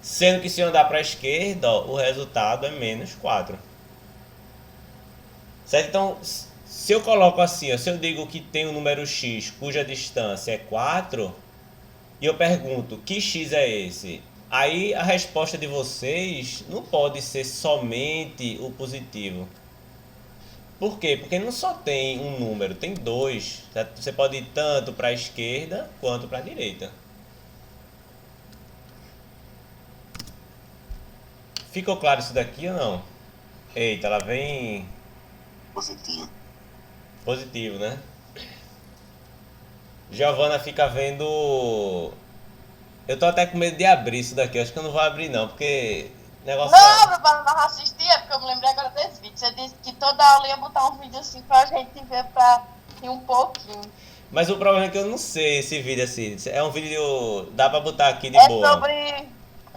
Sendo que se eu andar para a esquerda, ó, o resultado é menos 4. Certo? Então, se eu coloco assim, ó, se eu digo que tem um número x cuja distância é 4, e eu pergunto, que x é esse? Aí a resposta de vocês não pode ser somente o positivo. Por quê? Porque não só tem um número, tem dois. Certo? Você pode ir tanto para a esquerda quanto para a direita. Ficou claro isso daqui ou não? Eita, ela vem Positivo. positivo, né? Giovana fica vendo... Eu tô até com medo de abrir isso daqui. Acho que eu não vou abrir não, porque... negócio Não, abre para nós assistir, é porque eu me lembrei agora desse vídeo. Você disse que toda aula ia botar um vídeo assim pra gente ver pra rir um pouquinho. Mas o problema é que eu não sei esse vídeo assim. É um vídeo... dá pra botar aqui de É boa.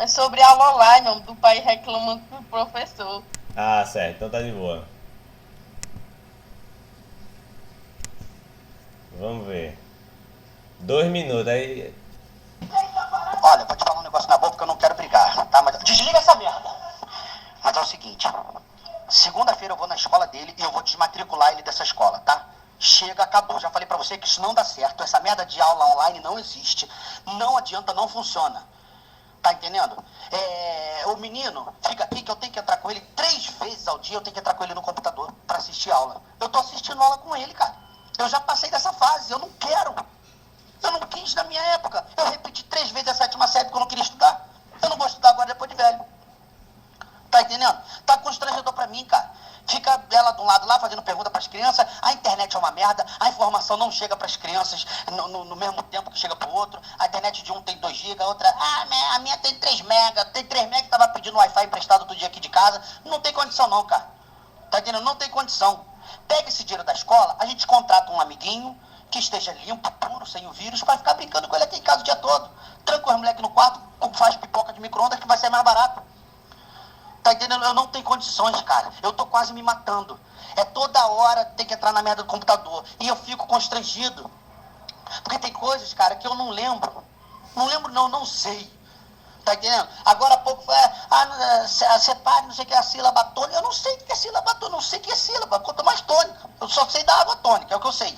sobre aula online, do pai reclamando pro professor. Ah, certo. Então tá de boa. Vamos ver. 2 minutos, aí... Olha, vou te falar um negócio na boca porque eu não quero brigar, tá? Mas desliga essa merda. Mas é o seguinte, segunda-feira eu vou na escola dele e eu vou desmatricular ele dessa escola, tá? Chega, acabou. Já falei pra você que isso não dá certo. Essa merda de aula online não existe. Não adianta, não funciona. Tá entendendo? O menino fica aqui que eu tenho que entrar com ele 3 vezes ao dia, eu tenho que entrar com ele no computador pra assistir aula. Eu tô assistindo aula com ele, cara. Eu já passei dessa fase, eu não quero. Eu não quis na minha época. Eu repeti 3 vezes a 7ª série porque eu não queria estudar. Eu não vou estudar agora depois de velho. Tá entendendo? Tá constrangedor pra mim, cara. Fica ela de um lado lá fazendo pergunta pras crianças, a internet é uma merda, a informação não chega pras crianças no mesmo tempo que chega pro outro, a internet de um tem 2 GB, a outra, a minha tem 3 mega, tem 3 mega que tava pedindo Wi-Fi emprestado todo dia aqui de casa. Não tem condição não, cara. Tá entendendo? Não tem condição. Pega esse dinheiro da escola, a gente contrata um amiguinho, que esteja limpo, puro, sem o vírus, para ficar brincando com ele aqui em casa o dia todo. Tranca os moleques no quarto, faz pipoca de micro-ondas que vai ser mais barato. Tá entendendo? Eu não tenho condições, cara. Eu tô quase me matando. É toda hora tem que entrar na merda do computador. E eu fico constrangido. Porque tem coisas, cara, que eu não lembro. Não lembro não, não sei. Tá entendendo? Agora há pouco foi, separe, não sei o que é a sílaba tônica. Eu não sei o que é sílaba tônica, não sei o que é sílaba, quanto mais tônica. Eu só sei da água tônica, é o que eu sei.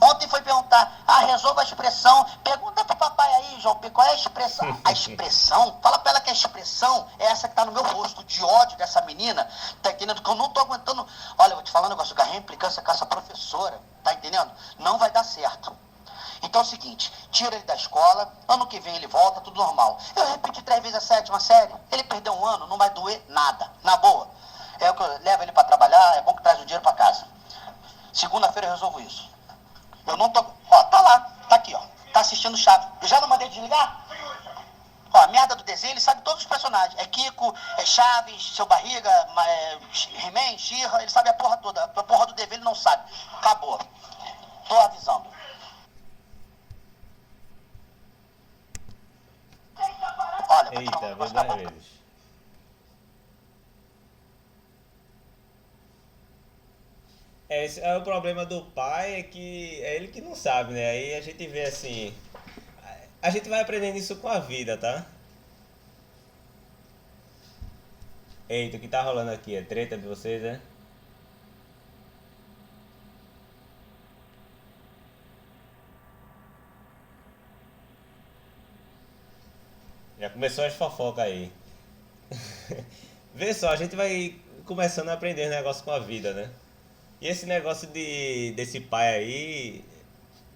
Ontem foi perguntar, resolva a expressão. Pergunta pro papai aí, João, qual é a expressão? A expressão? Fala pra ela que a expressão é essa que tá no meu rosto, de ódio dessa menina. Tá entendendo? Que eu não tô aguentando. Olha, eu vou te falar um negócio, a implicância com essa professora, tá entendendo? Não vai dar certo. Então é o seguinte, tira ele da escola, ano que vem ele volta, tudo normal. Eu repeti 3 vezes a 7ª série, ele perdeu um ano, não vai doer nada, na boa. É o que eu levo ele pra trabalhar, é bom que traz o dinheiro pra casa. Segunda-feira eu resolvo isso. Eu não tô... Ó, tá lá, tá aqui, ó. Tá assistindo Chaves. Eu já não mandei desligar? Ó, a merda do desenho, ele sabe todos os personagens. É Kiko, é Chaves, Seu Barriga, He-Man, She-Ra, ele sabe a porra toda. A porra do dever ele não sabe. Acabou. Tô avisando. Olha, vou te falar um Eita, negócio vou na duas boca. vezes. Esse é o problema do pai, é que é ele que não sabe, né? Aí a gente vê assim. A gente vai aprendendo isso com a vida, tá? Eita, o que tá rolando aqui? É treta de vocês, né? Já começou as fofocas aí. Vê só, a gente vai começando a aprender negócio com a vida, né? E esse negócio desse pai aí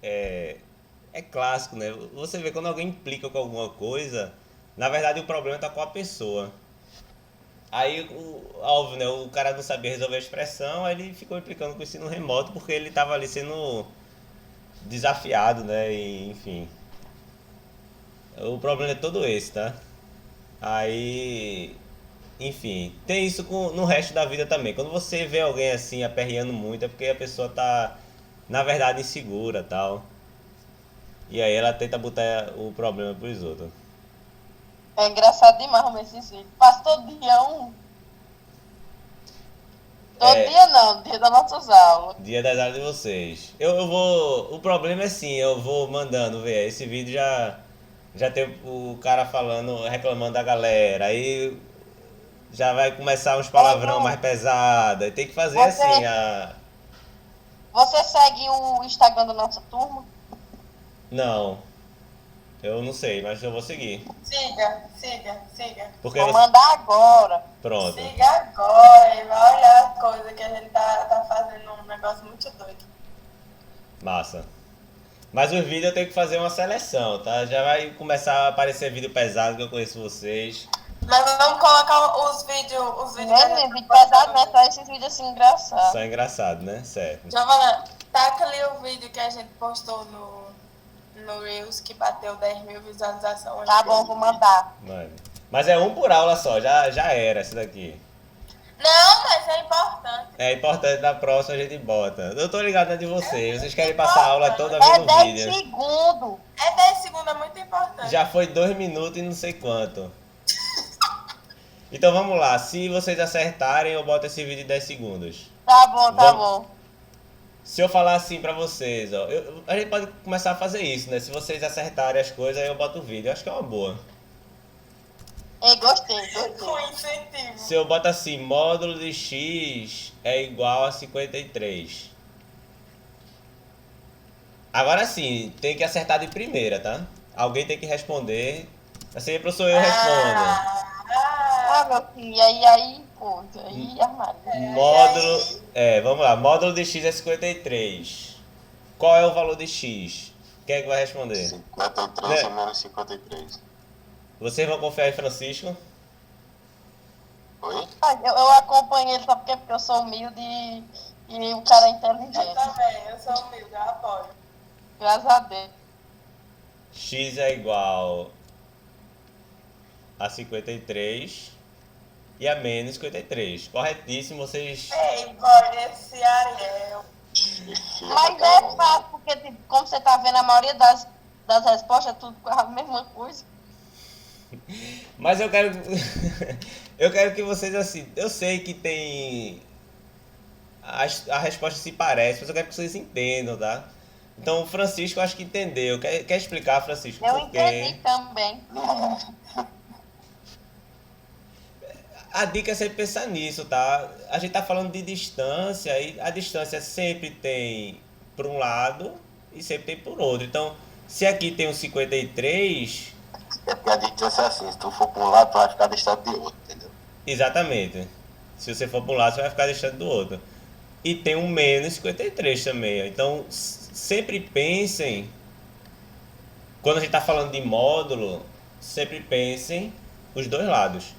é clássico, né? Você vê quando alguém implica com alguma coisa, na verdade o problema tá com a pessoa. Aí, óbvio, né? O cara não sabia resolver a expressão, aí ele ficou implicando com o ensino remoto porque ele tava ali sendo desafiado, né? E, enfim. O problema é todo esse, tá? Aí, enfim, tem isso no resto da vida também. Quando você vê alguém assim aperreando muito, é porque a pessoa tá, na verdade, insegura, tal. E aí ela tenta botar o problema pros outros. É engraçado demais ver esses vídeos. Passa todo dia um. Todo dia não, dia das nossas aulas. Dia das aulas de vocês. Eu vou. O problema é assim, eu vou mandando ver. Esse vídeo já tem o cara falando, reclamando da galera. Aí já vai começar uns palavrão mais pesado. Aí tem que fazer assim a. Você segue o Instagram da nossa turma? Não. Eu não sei, mas eu vou seguir. Siga. Porque Vou você. mandar agora. Pronto. Siga agora e vai olhar as coisas que a gente tá fazendo um negócio muito doido. Massa. Mas os vídeos eu tenho que fazer uma seleção, tá? Já vai começar a aparecer vídeo pesado que eu conheço vocês. Mas vamos colocar os vídeos que a Mesmo gente vídeo pesado, né? Só esses vídeos assim engraçados. Só engraçado, né? Certo. Giovana, taca ali o vídeo que a gente postou no Reels que bateu 10.000 visualizações. Tá bom, vou mandar. Mano. Mas é um por aula só, já era esse daqui. Não, mas é importante. É importante, na próxima a gente bota. Eu tô ligado na de vocês. Vocês querem passar a aula toda É vendo 10 vídeo. segundos. É 10 segundos, é muito importante. Já foi 2 minutos e não sei quanto. Então vamos lá. Se vocês acertarem, eu boto esse vídeo em 10 segundos. Tá bom, tá Vamos. bom. Se eu falar assim pra vocês, ó. A gente pode começar a fazer isso, né? Se vocês acertarem as coisas, aí eu boto o vídeo. Eu acho que é uma boa. Ei, gostei. Com incentivo. Se eu boto assim, módulo de x é igual a 53. Agora sim, tem que acertar de primeira, tá? Alguém tem que responder. Assim, professor, eu respondo. Ah, meu filho, aí, pô, aí armário. Módulo. Vamos lá. Módulo de x é 53. Qual é o valor de x? Quem é que vai responder? 53 Né? ou menos 53. Vocês vão confiar em Francisco? Oi? Ah, eu acompanho ele só porque eu sou humilde e o cara é inteligente. Eu também, eu sou humilde, eu apoio. Graças a Deus. X é igual a 53 e a menos 53. Corretíssimo, vocês. Ei, boy, esse Ariel. Mas é fácil, porque tipo, como você tá vendo, a maioria das respostas é tudo com a mesma coisa. Mas eu quero. Eu quero que vocês assim. Eu sei que tem. A resposta se parece, mas eu quero que vocês entendam, tá? Então o Francisco acho que entendeu. Quer explicar, Francisco, Eu por quê? entendi também. A dica é sempre pensar nisso, tá? A gente tá falando de distância e a distância sempre tem por um lado e sempre tem por outro. Então, se aqui tem um 53, É porque a distância é assim, se tu for pra um lado, tu vai ficar distante de outro, entendeu? exatamente. Se você for para um lado, você vai ficar distante do outro. E tem um menos 53 também, ó. Então, sempre pensem, quando a gente tá falando de módulo, sempre pensem os dois lados.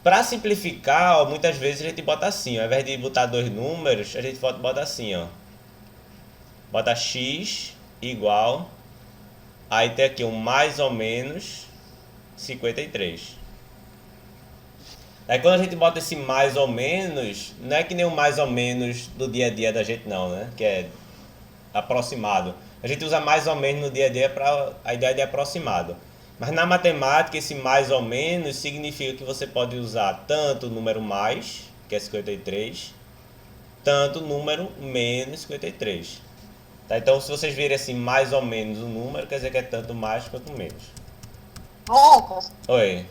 Para simplificar, ó, muitas vezes a gente bota assim, ó, ao invés de botar dois números, a gente bota assim, ó. Bota x igual, aí tem aqui um mais ou menos 53. Aí quando a gente bota esse mais ou menos, não é que nem o mais ou menos do dia a dia da gente não, né? Que é aproximado. A gente usa mais ou menos no dia a dia para a ideia de aproximado. Mas na matemática, esse mais ou menos significa que você pode usar tanto o número mais, que é 53, tanto o número menos 53. Tá? Então, se vocês virem assim, mais ou menos o número, quer dizer que é tanto mais quanto menos. Lucas, Oi,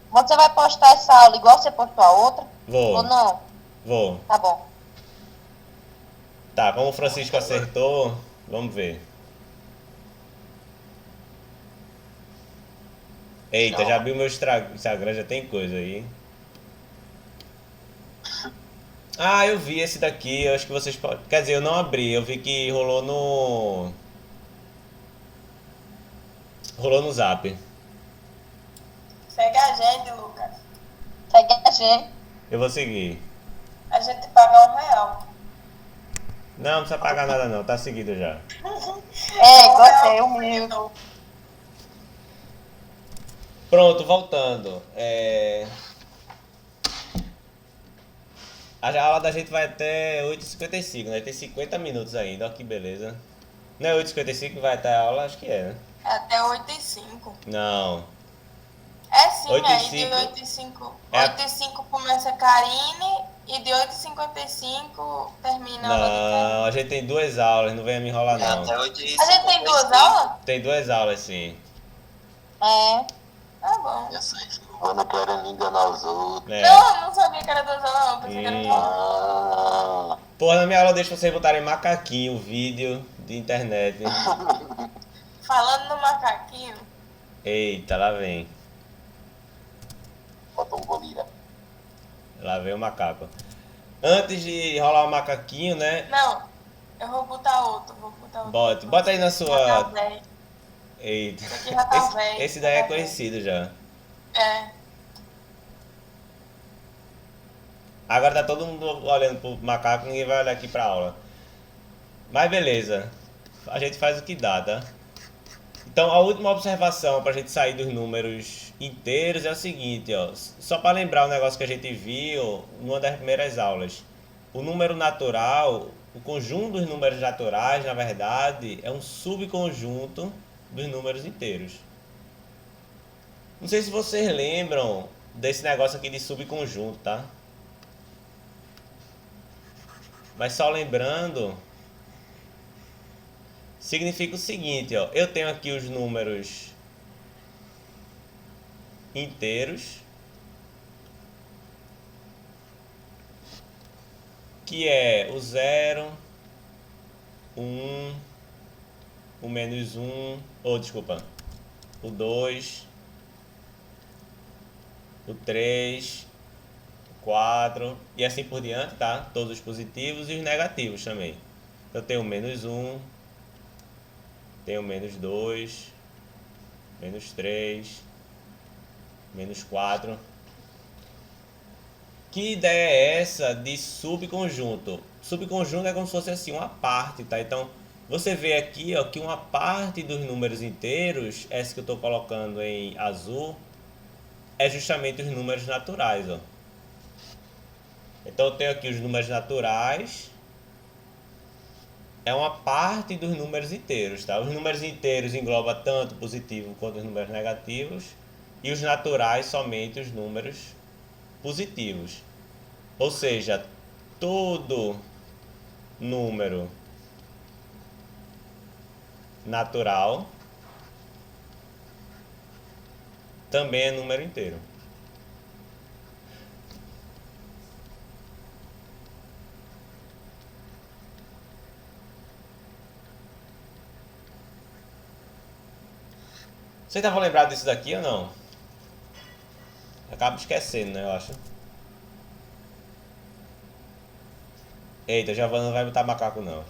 você vai postar essa aula igual você postou a outra? vou, Ou não? vou. Tá bom. Tá, como o Francisco acertou, vamos ver. Eita, já abriu meu Instagram, já tem coisa aí. Ah, eu vi esse daqui, eu acho que vocês podem. Quer dizer, eu não abri, eu vi que rolou no. Rolou no Zap. Segue a gente, Lucas. Segue a gente. Eu vou seguir. A gente paga R$1. Não, não precisa pagar nada não, tá seguido já. É, gostei, R$1 humilde. por Pronto, voltando. A aula da gente vai até 8h55, né? Tem 50 minutos ainda, ó que beleza. Não é 8h55 que vai até a aula? Acho que é, né? Até 8h05. Não. É sim, 8 e aí de 5. 8h05. É. 8h05 começa a Karine e de 8h55 termina a aula de Karine. Não, a gente tem duas aulas, não venha me enrolar É, não. até 8h55. A gente tem duas aulas? Tem duas aulas sim. É. Tá bom. Essa aí, Silvana querendo enganar os outros. É. Não, não sabia que era duas aulas, não. Pensei que era uma. Ah, Porra, na minha aula deixa vocês botarem macaquinho, vídeo de internet. Falando no macaquinho, Eita, lá vem. faltou um bolira. Lá vem o macaco. Antes de rolar o macaquinho, né? não, eu vou botar outro. Bota aí na Já tá sua. velho. Eita. Esse aqui já tá velho. Esse daí é Já tá velho. conhecido já. É. Agora tá todo mundo olhando pro macaco, ninguém vai olhar aqui pra aula. Mas beleza. A gente faz o que dá, tá? Então a última observação pra gente sair dos números inteiros é o seguinte, ó. Só pra lembrar o negócio que a gente viu numa das primeiras aulas. O número natural, o conjunto dos números naturais, na verdade, é um subconjunto dos números inteiros. Não sei se vocês lembram desse negócio aqui de subconjunto, tá? Mas só lembrando, significa o seguinte, ó. Eu tenho aqui os números inteiros, que é o 0, o 1, o menos 1, ou desculpa, o 2, o 3, o 4 e assim por diante, tá? Todos os positivos e os negativos também. Eu tenho o menos 1, tenho o menos 2, menos 3, menos 4. Que ideia é essa de subconjunto? Subconjunto é como se fosse assim uma parte, tá? Então, você vê aqui, ó, que uma parte dos números inteiros, essa que eu estou colocando em azul, é justamente os números naturais, ó. Então, eu tenho aqui os números naturais é uma parte dos números inteiros, tá? Os números inteiros engloba tanto positivo quanto os números negativos e os naturais somente os números positivos. Ou seja, todo número natural também é número inteiro. Vocês estavam lembrados disso daqui ou não? Acabo esquecendo, né? Eu acho. Eita, Giovana não vai botar macaco não.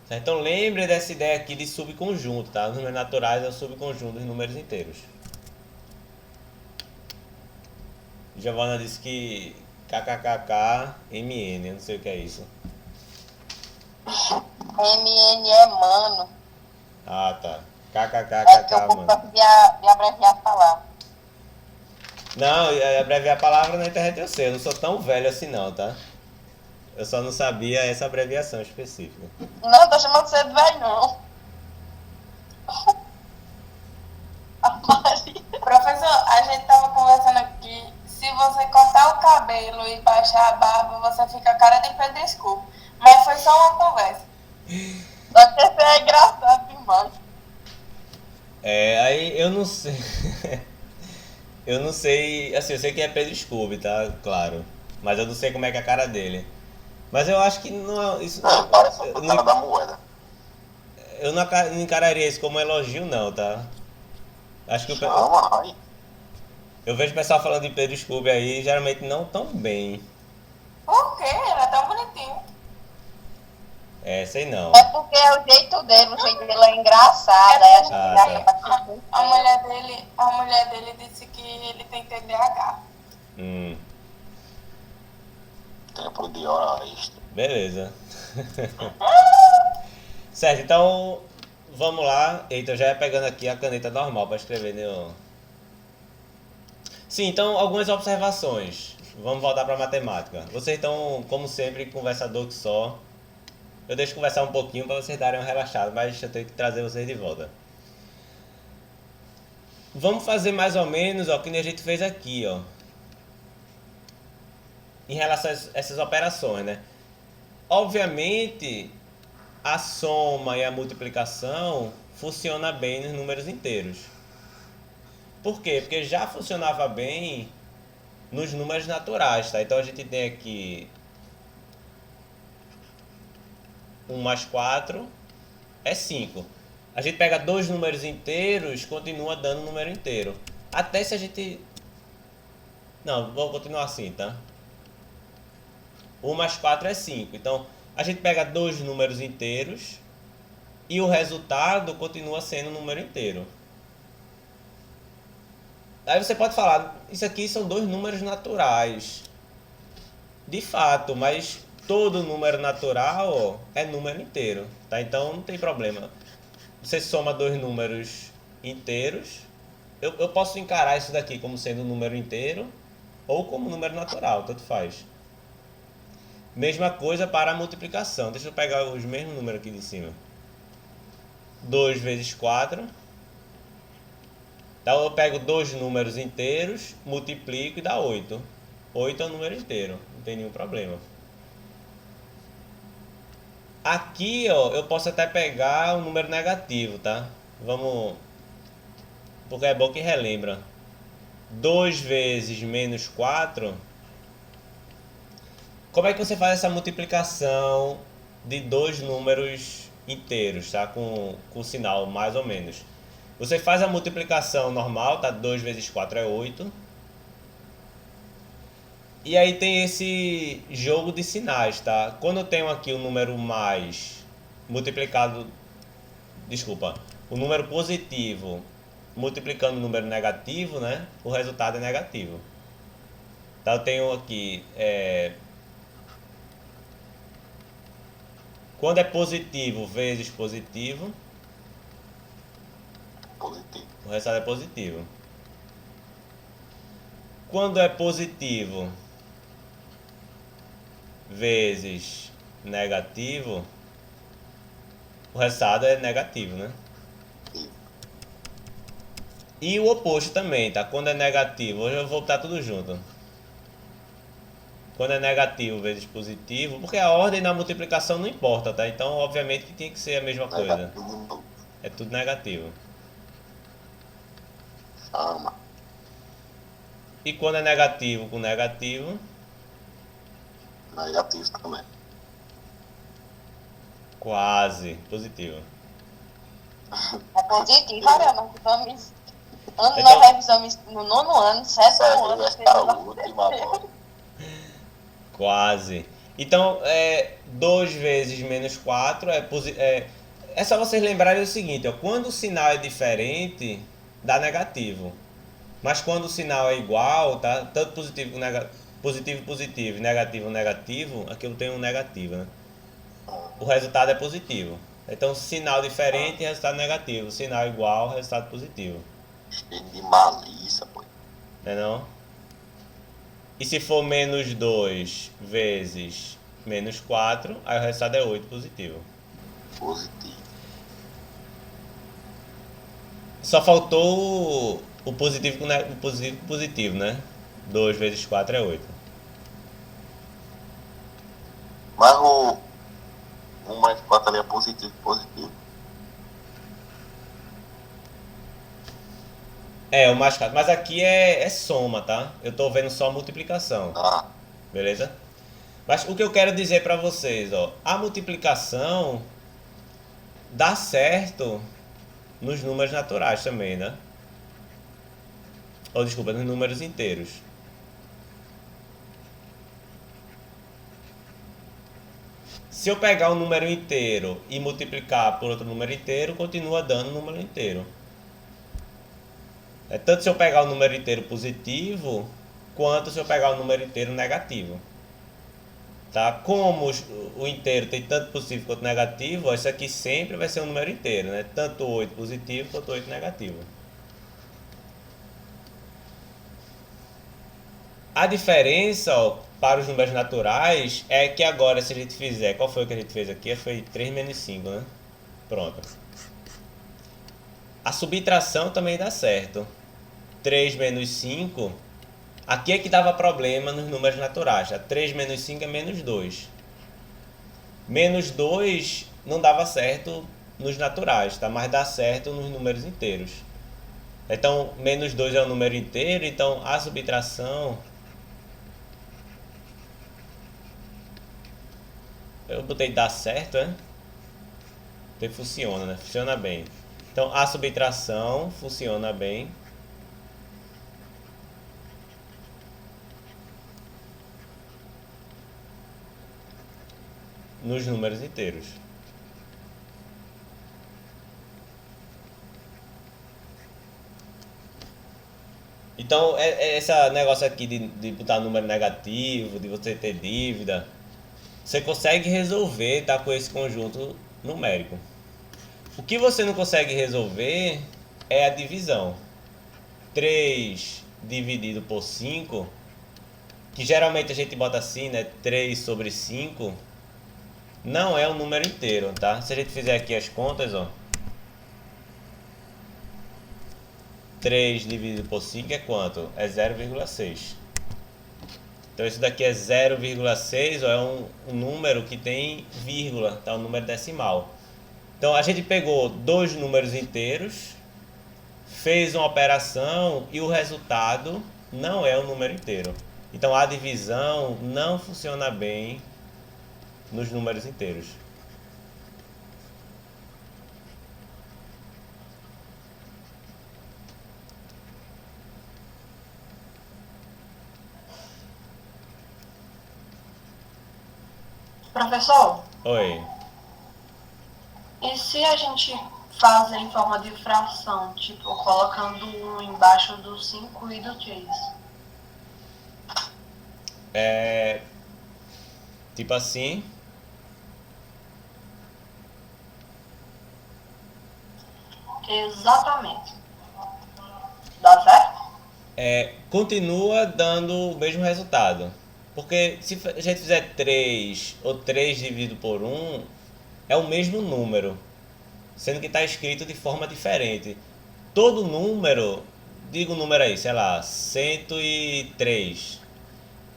Certo? Então lembre dessa ideia aqui de subconjunto, tá? Os números naturais é o subconjunto dos números inteiros. Giovana disse que KKKK, MN, eu não sei o que é isso. MN é mano. Ah, tá. É que eu KKKKK, vou mano. me abreviar a palavra. Não, abreviar a palavra na internet eu sei, eu não sou tão velho assim não, tá? Eu só não sabia essa abreviação específica. Não, tô chamando você de velho, não. Professor, a gente tava conversando aqui. Se você cortar o cabelo e baixar a barba, você fica a cara de Pedro Scooby. Mas foi só uma conversa. Só que você é engraçado demais. Aí eu não sei. Eu não sei. Assim, eu sei que é Pedro Scooby, tá? Claro. Mas eu não sei como é que é a cara dele. Mas eu acho que não é. Isso, Parece o eu cara da não, moeda. eu não encararia isso como um elogio, não, tá? Acho que Chama, ai. eu vejo o pessoal falando de Pedro Scooby aí, geralmente não tão bem. Por quê? Ele é tão bonitinho. Sei não. É porque é o jeito dele é engraçado. Aí a gente Ah, tá. A mulher dele disse que ele tem TDAH. Tempo de hora extra. Beleza. Certo, então vamos lá. Eita, eu já ia pegando aqui a caneta normal para escrever no. Sim, então algumas observações. Vamos voltar para matemática. Vocês estão, como sempre, conversador que só. Eu deixo conversar um pouquinho para vocês darem uma relaxada, mas eu tenho que trazer vocês de volta. Vamos fazer mais ou menos o que a gente fez aqui, ó. Em relação a essas operações, né? Obviamente, a soma e a multiplicação funciona bem nos números inteiros. Por quê? Porque já funcionava bem nos números naturais, tá? Então a gente tem aqui 1 mais 4 é 5. A gente pega dois números inteiros, continua dando número inteiro. Até se a gente... Não, vou continuar assim, tá? 1 mais 4 é 5. Então, a gente pega dois números inteiros e o resultado continua sendo um número inteiro. Aí você pode falar, isso aqui são dois números naturais. De fato, mas todo número natural é número inteiro, tá? Então não tem problema. Você soma dois números inteiros. Eu posso encarar isso daqui como sendo um número inteiro ou como número natural, tanto faz. Mesma coisa para a multiplicação. Deixa eu pegar os mesmos números aqui de cima. 2 vezes 4. Então eu pego dois números inteiros, multiplico e dá 8. 8 é um número inteiro, não tem nenhum problema. Aqui, ó, eu posso até pegar um número negativo, tá? Vamos... Porque é bom que relembra. 2 vezes menos 4. Como é que você faz essa multiplicação de dois números inteiros, tá? Com sinal mais ou menos. Você faz a multiplicação normal, tá? 2 vezes 4 é 8. E aí tem esse jogo de sinais, tá? Quando eu tenho aqui o número mais multiplicado... Desculpa. O número positivo multiplicando o número negativo, né? O resultado é negativo. Então eu tenho aqui... Quando é positivo vezes positivo, Positivo. o resultado é positivo. Quando é positivo vezes negativo, o resultado é negativo, né? E o oposto também, tá? Quando é negativo, hoje eu vou botar tudo junto. Quando é negativo vezes positivo, porque a ordem na multiplicação não importa, tá? Então, obviamente que tem que ser a mesma coisa. Negativo. É tudo negativo. Chama. E quando é negativo com negativo, Negativo também. quase positivo. É positivo, caramba. Vamos... Então- Nós revisamos no 9º ano, 7º ano. Essa última voz. Quase. Então, 2 vezes menos 4 é só vocês lembrarem o seguinte, ó, quando o sinal é diferente, dá negativo. Mas quando o sinal é igual, tá? Tanto positivo com positivo, negativo, negativo, aqui eu tenho um negativo, né? O resultado é positivo. Então, sinal diferente, resultado negativo. Sinal igual, resultado positivo. Cheio de malícia, pô. Não é não? E se for menos 2 vezes menos 4, aí o resultado é 8 positivo. Positivo. Só faltou o positivo com o positivo com positivo, né? 2 vezes 4 é 8. Mas o 1 mais 4 ali é positivo, positivo. O mais 4. Mas aqui é soma, tá? Eu tô vendo só multiplicação. Ah, Beleza? Mas o que eu quero dizer pra vocês, ó, a multiplicação dá certo nos números naturais também, né? Ou desculpa, nos números inteiros. Se eu pegar um número inteiro e multiplicar por outro número inteiro, continua dando um número inteiro. Tanto se eu pegar o número inteiro positivo, quanto se eu pegar o número inteiro negativo. Tá? Como o inteiro tem tanto positivo quanto negativo, isso aqui sempre vai ser um número inteiro, né? Tanto 8 positivo quanto 8 negativo. A diferença, ó, para os números naturais é que agora, se a gente fizer... Qual foi o que a gente fez aqui? Foi 3 menos 5, né? Pronto. A subtração também dá certo. 3 menos 5... Aqui é que dava problema nos números naturais. Tá? 3 menos 5 é menos 2. Menos 2 não dava certo nos naturais, tá? Mas dá certo nos números inteiros. Então, menos 2 é um número inteiro, então a subtração... Eu botei dar certo, né? Porque funciona, né? Funciona bem. Então, a subtração funciona bem. Nos números inteiros. Então, esse negócio aqui de botar número negativo, de você ter dívida, você consegue resolver, tá, com esse conjunto numérico. O que você não consegue resolver é a divisão. 3 dividido por 5, que geralmente a gente bota assim, né? 3 sobre 5, não é um número inteiro, tá? Se a gente fizer aqui as contas, ó. 3 dividido por 5 é quanto? É 0,6. Então isso daqui é 0,6, ó, é um número que tem vírgula, tá? Um número decimal. Então a gente pegou dois números inteiros, fez uma operação e o resultado não é um número inteiro. Então a divisão não funciona bem nos números inteiros. Professor, Oi. e se a gente fazer em forma de fração, tipo, colocando um embaixo do 5 e do 3? Tipo assim. Exatamente. Dá certo? Continua dando o mesmo resultado. Porque se a gente fizer 3 ou 3 dividido por 1, é o mesmo número, sendo que está escrito de forma diferente. Todo número, diga o número aí, sei lá, 103.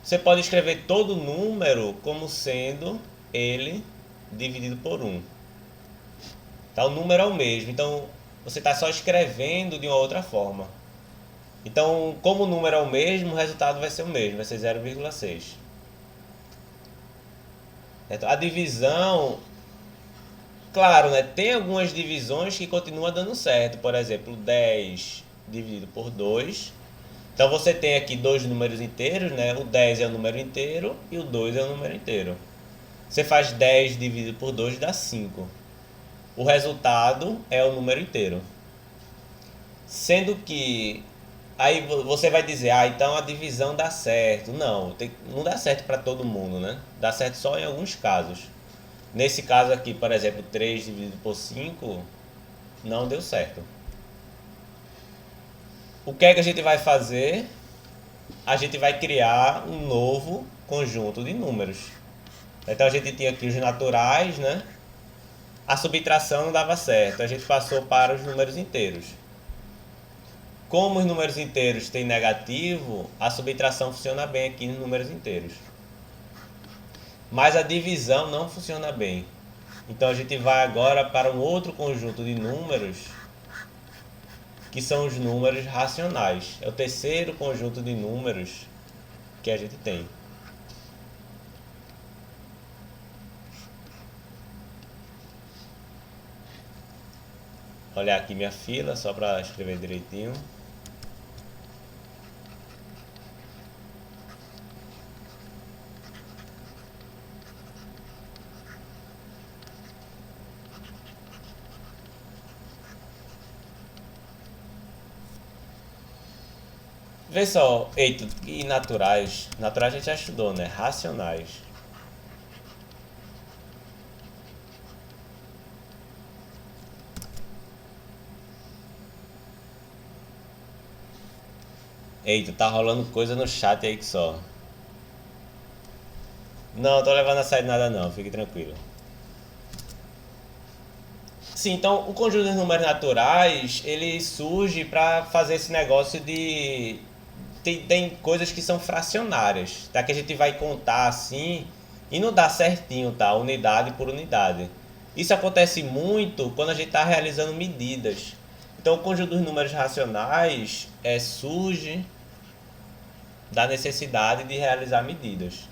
Você pode escrever todo número como sendo ele dividido por 1. Tá, o número é o mesmo, então você está só escrevendo de uma outra forma. Então, como o número é o mesmo, o resultado vai ser o mesmo, vai ser 0,6. A divisão, claro, né, tem algumas divisões que continuam dando certo. Por exemplo, 10 dividido por 2. Então você tem aqui dois números inteiros, né? O 10 é o número inteiro e o 2 é o número inteiro. Você faz 10 dividido por 2 dá 5. O resultado é o número inteiro. Sendo que aí você vai dizer, então a divisão dá certo. Não, não dá certo para todo mundo, né? Dá certo só em alguns casos. Nesse caso aqui, por exemplo, 3 dividido por 5 não deu certo. O que é que a gente vai fazer? A gente vai criar um novo conjunto de números. Então a gente tinha aqui os naturais, né? A subtração não dava certo, a gente passou para os números inteiros. Como os números inteiros têm negativo, a subtração funciona bem aqui nos números inteiros. Mas a divisão não funciona bem. Então a gente vai agora para um outro conjunto de números, que são os números racionais. É o terceiro conjunto de números que a gente tem. Olhar aqui minha fila, só para escrever direitinho. Vê só, eita, e naturais? Naturais a gente já estudou, né? Racionais. Eita, tá rolando coisa no chat aí que só. Não, tô levando a sério nada não, fique tranquilo. Sim, então o conjunto de números naturais, ele surge para fazer esse negócio de... Tem coisas que são fracionárias, tá? Que a gente vai contar assim e não dá certinho, tá? Unidade por unidade. Isso acontece muito quando a gente está realizando medidas. Então o conjunto dos números racionais surge da necessidade de realizar medidas.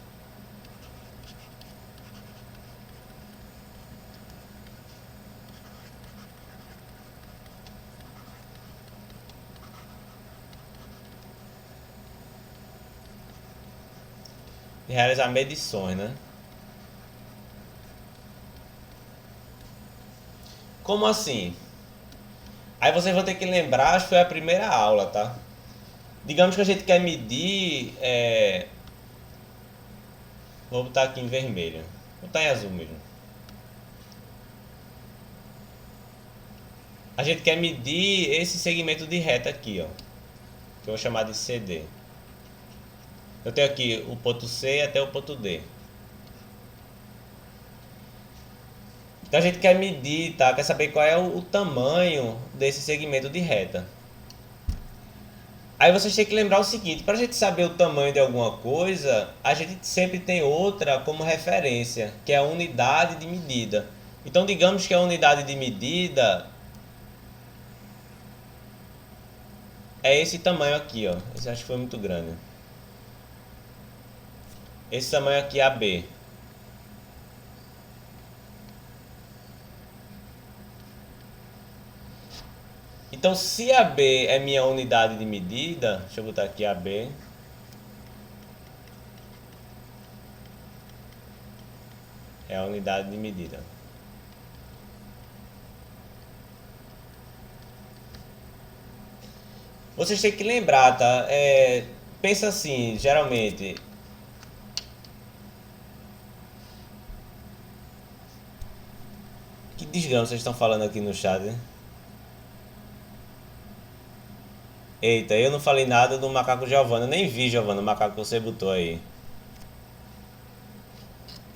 De realizar medições, né? Como assim? Aí vocês vão ter que lembrar, acho que foi a primeira aula, tá? Digamos que a gente quer medir... Vou botar aqui em vermelho. Vou botar em azul mesmo. A gente quer medir esse segmento de reta aqui, ó. Que eu vou chamar de CD. Eu tenho aqui o ponto C até o ponto D. Então a gente quer medir, tá? Quer saber qual é o tamanho desse segmento de reta. Aí vocês têm que lembrar o seguinte, para a gente saber o tamanho de alguma coisa, a gente sempre tem outra como referência, que é a unidade de medida. Então digamos que a unidade de medida é esse tamanho aqui, ó. Esse acho que foi muito grande. Esse tamanho aqui é AB. Então, se AB é minha unidade de medida, deixa eu botar aqui AB. É a unidade de medida. Vocês têm que lembrar, tá? Pensa assim, geralmente... Que desgrama vocês estão falando aqui no chat, né? Eita, eu não falei nada do macaco Giovanna. Eu nem vi, Giovanna, o macaco que você botou aí.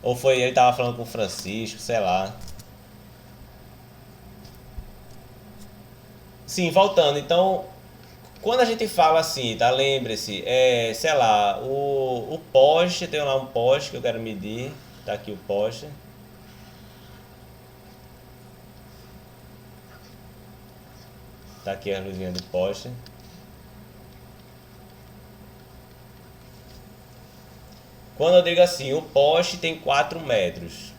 Ou foi ele tava falando com o Francisco, sei lá. Sim, voltando. Então, quando a gente fala assim, tá? Lembre-se, sei lá, o poste, tem lá um poste que eu quero medir. Tá aqui o poste. Tá aqui a luzinha do poste. Quando eu digo assim, o poste tem 4 metros.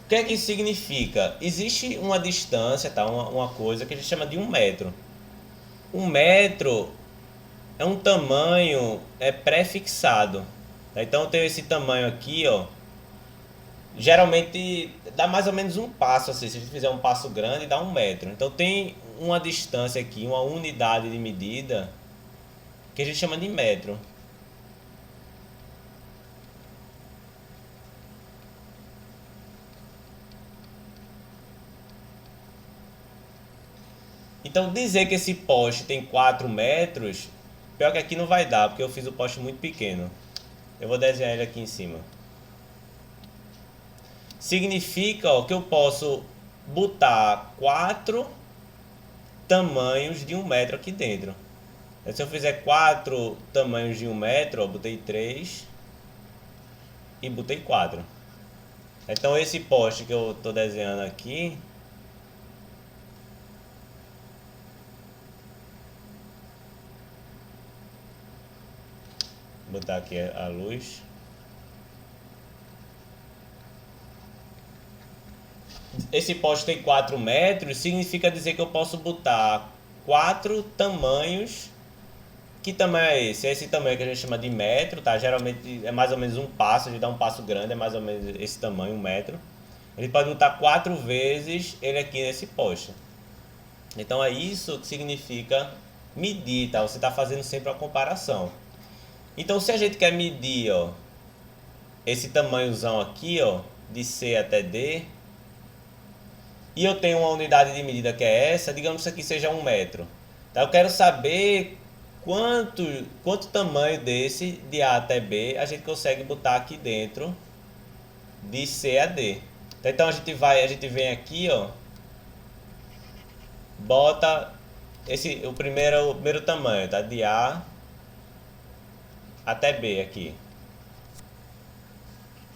O que é que isso significa? Existe uma distância, tá? Uma coisa que a gente chama de 1 metro. 1 metro é um tamanho pré-fixado. Tá? Então eu tenho esse tamanho aqui, ó. Geralmente dá mais ou menos um passo, assim, se a gente fizer um passo grande dá 1 metro. Então tem uma distância aqui, uma unidade de medida que a gente chama de metro. Então dizer que esse poste tem 4 metros, pior que aqui não vai dar, porque eu fiz o poste muito pequeno. Eu vou desenhar ele aqui em cima. Significa, ó, que eu posso botar 4 tamanhos de 1 metro aqui dentro. Então, se eu fizer 4 tamanhos de 1 metro, ó, botei 3 e botei 4. Então esse poste que eu estou desenhando aqui, vou botar aqui a luz. Esse poste tem 4 metros, significa dizer que eu posso botar 4 tamanhos. Que tamanho é esse? É esse tamanho que a gente chama de metro, tá? Geralmente é mais ou menos um passo, a gente dá um passo grande, é mais ou menos esse tamanho, 1 metro. Ele pode botar 4 vezes ele aqui nesse poste. Então é isso que significa medir, tá? Você está fazendo sempre uma comparação. Então se a gente quer medir, ó, esse tamanhozão aqui, ó, de C até D, e eu tenho uma unidade de medida que é essa, digamos que isso aqui seja 1 metro. Tá? Eu quero saber quanto tamanho desse, de A até B, a gente consegue botar aqui dentro de C a D. Então a gente vem aqui, ó, bota o primeiro tamanho, tá? De A até B aqui.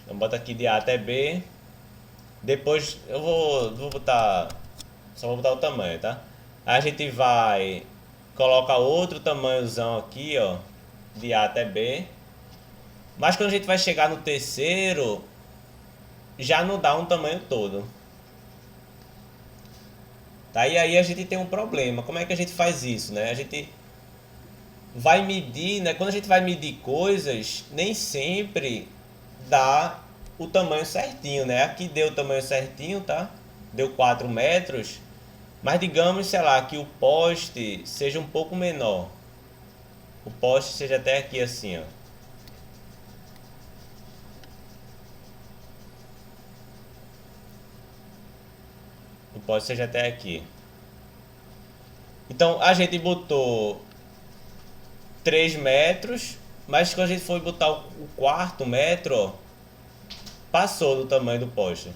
Então bota aqui de A até B. Depois eu vou botar, só vou botar o tamanho, tá? Aí a gente vai colocar outro tamanhozão aqui, ó, de A até B. Mas quando a gente vai chegar no terceiro, já não dá um tamanho todo. Tá? E aí a gente tem um problema. Como é que a gente faz isso, né? A gente vai medir, né? Quando a gente vai medir coisas, nem sempre dá o tamanho certinho, né? Aqui deu o tamanho certinho, tá? Deu 4 metros. Mas digamos, sei lá, que o poste seja um pouco menor. O poste seja até aqui assim, ó. O poste seja até aqui. Então a gente botou 3 metros, mas quando a gente foi botar o quarto metro, ó, passou do tamanho do poste.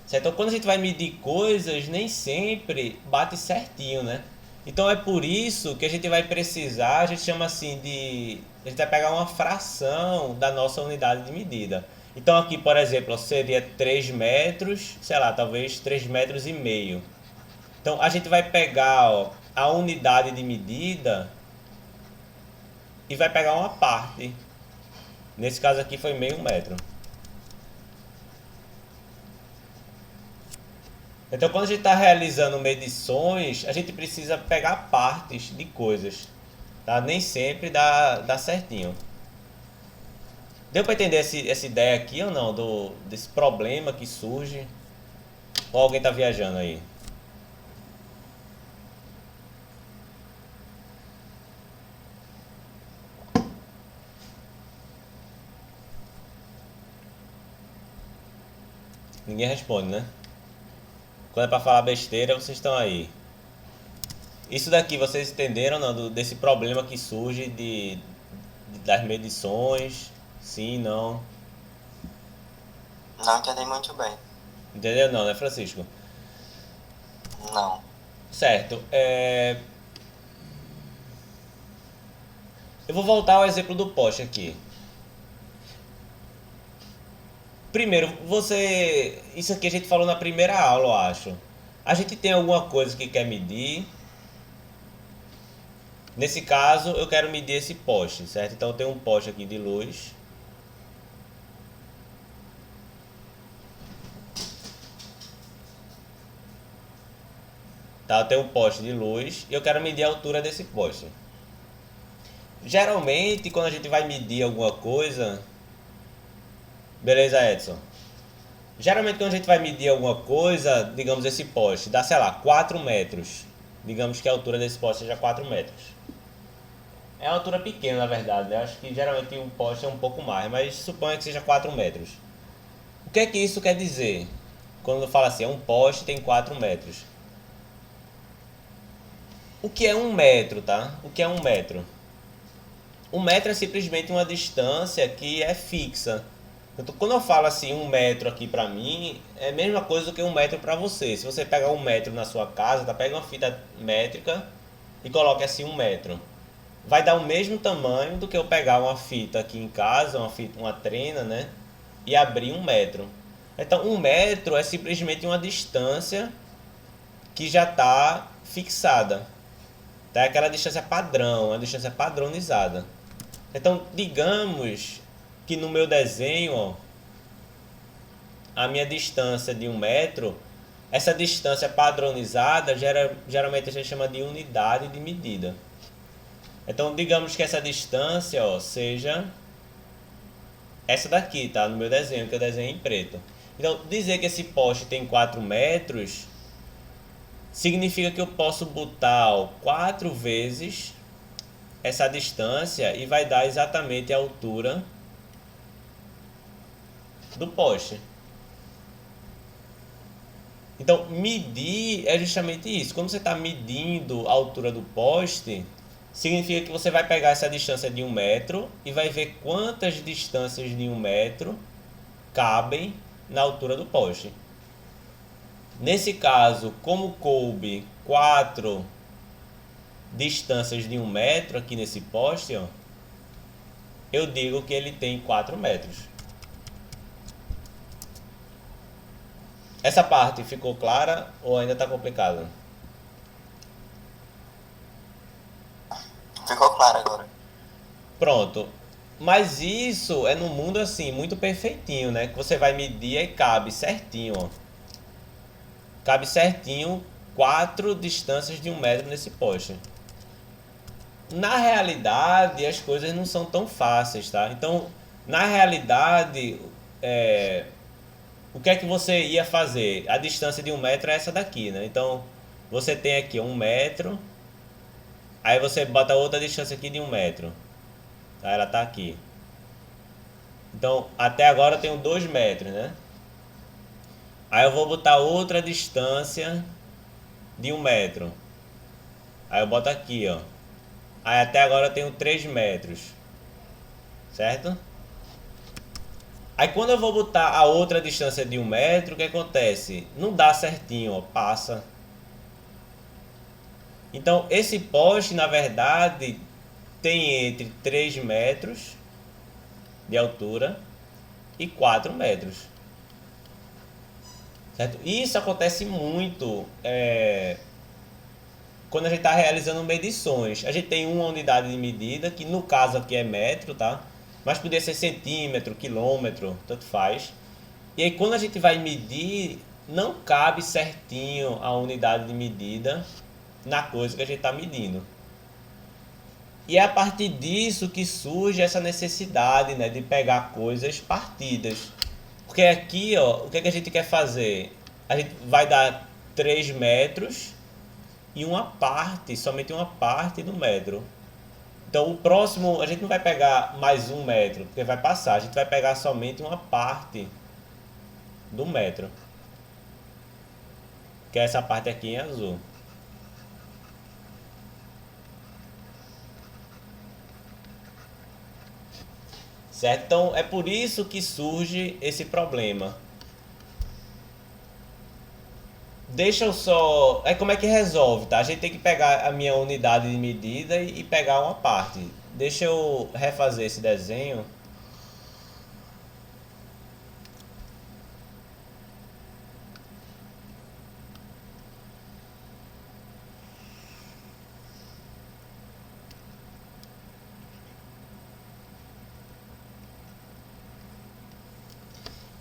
Certo? Então quando a gente vai medir coisas, nem sempre bate certinho, né? Então é por isso que a gente vai precisar, a gente chama assim de... A gente vai pegar uma fração da nossa unidade de medida. Então aqui, por exemplo, seria 3 metros, sei lá, talvez 3 metros e meio. Então a gente vai pegar, ó, a unidade de medida e vai pegar uma parte. Nesse caso aqui foi meio metro. Então quando a gente está realizando medições, a gente precisa pegar partes de coisas, tá? Nem sempre dá certinho. Deu para entender essa ideia aqui ou não? Desse problema que surge? Ou alguém está viajando aí? Ninguém responde, né? Quando é para falar besteira, vocês estão aí. Isso daqui vocês entenderam, não? Desse problema que surge das medições? Sim, não. Não entendi muito bem. Entendeu não, né, Francisco? Não. Certo. Eu vou voltar ao exemplo do poste aqui. Primeiro, isso aqui a gente falou na primeira aula, eu acho. A gente tem alguma coisa que quer medir. Nesse caso, eu quero medir esse poste, certo? Então eu tenho um poste aqui de luz. Tá, eu tenho um poste de luz e eu quero medir a altura desse poste. Geralmente, quando a gente vai medir alguma coisa... Beleza, Edson? Geralmente, quando a gente vai medir alguma coisa, digamos esse poste, dá, sei lá, 4 metros. Digamos que a altura desse poste seja 4 metros. É uma altura pequena, na verdade, né? Acho que geralmente um poste é um pouco mais, mas suponha que seja 4 metros. O que é que isso quer dizer? Quando eu falo assim, um poste tem 4 metros. O que é 1 metro, tá? O que é 1 metro? 1 metro é simplesmente uma distância que é fixa. Então, quando eu falo assim, 1 metro aqui pra mim, é a mesma coisa do que 1 metro pra você. Se você pegar 1 metro na sua casa, tá? Pega uma fita métrica e coloca assim 1 metro. Vai dar o mesmo tamanho do que eu pegar uma fita aqui em casa, uma trena, né? E abrir 1 metro. Então, 1 metro é simplesmente uma distância que já está fixada. Tá? É aquela distância padrão, uma distância padronizada. Então, digamos que no meu desenho, ó, a minha distância de 1 metro, essa distância padronizada, geralmente a gente chama de unidade de medida. Então, digamos que essa distância, ó, seja essa daqui, tá? No meu desenho, que eu desenho em preto. Então, dizer que esse poste tem 4 metros significa que eu posso botar, ó, 4 vezes essa distância e vai dar exatamente a altura do poste. Então, medir é justamente isso. Quando você está medindo a altura do poste, significa que você vai pegar essa distância de 1 metro e vai ver quantas distâncias de 1 metro cabem na altura do poste. Nesse caso, como coube 4 distâncias de 1 metro aqui nesse poste, ó, eu digo que ele tem 4 metros. Essa parte ficou clara ou ainda está complicada? Ficou claro agora. Pronto. Mas isso é no mundo assim, muito perfeitinho, né? Que você vai medir e cabe certinho, ó. Cabe certinho 4 distâncias de 1 metro nesse poste. Na realidade, as coisas não são tão fáceis, tá? Então, na realidade, o que é que você ia fazer? A distância de 1 metro é essa daqui, né? Então, você tem aqui 1 metro. Aí você bota outra distância aqui de 1 metro. Tá? Ela tá aqui. Então, até agora eu tenho 2 metros, né? Aí eu vou botar outra distância de 1 metro. Aí eu boto aqui, ó. Aí até agora eu tenho 3 metros. Certo? Aí quando eu vou botar a outra distância de 1 metro, o que acontece? Não dá certinho, ó. Passa. Então, esse poste, na verdade, tem entre 3 metros de altura e 4 metros. Certo? Isso acontece muito quando a gente está realizando medições. A gente tem uma unidade de medida, que no caso aqui é metro, tá? Mas poderia ser centímetro, quilômetro, tanto faz. E aí quando a gente vai medir, não cabe certinho a unidade de medida na coisa que a gente está medindo. E é a partir disso que surge essa necessidade, né, de pegar coisas partidas. Porque aqui, ó, o que é que a gente quer fazer? A gente vai dar 3 metros e uma parte, somente uma parte do metro. Então o próximo, a gente não vai pegar mais 1 metro, porque vai passar. A gente vai pegar somente uma parte do metro. Que é essa parte aqui em azul. Certo? Então, é por isso que surge esse problema. Deixa eu só... Aí como é que resolve, tá? A gente tem que pegar a minha unidade de medida e pegar uma parte. Deixa eu refazer esse desenho.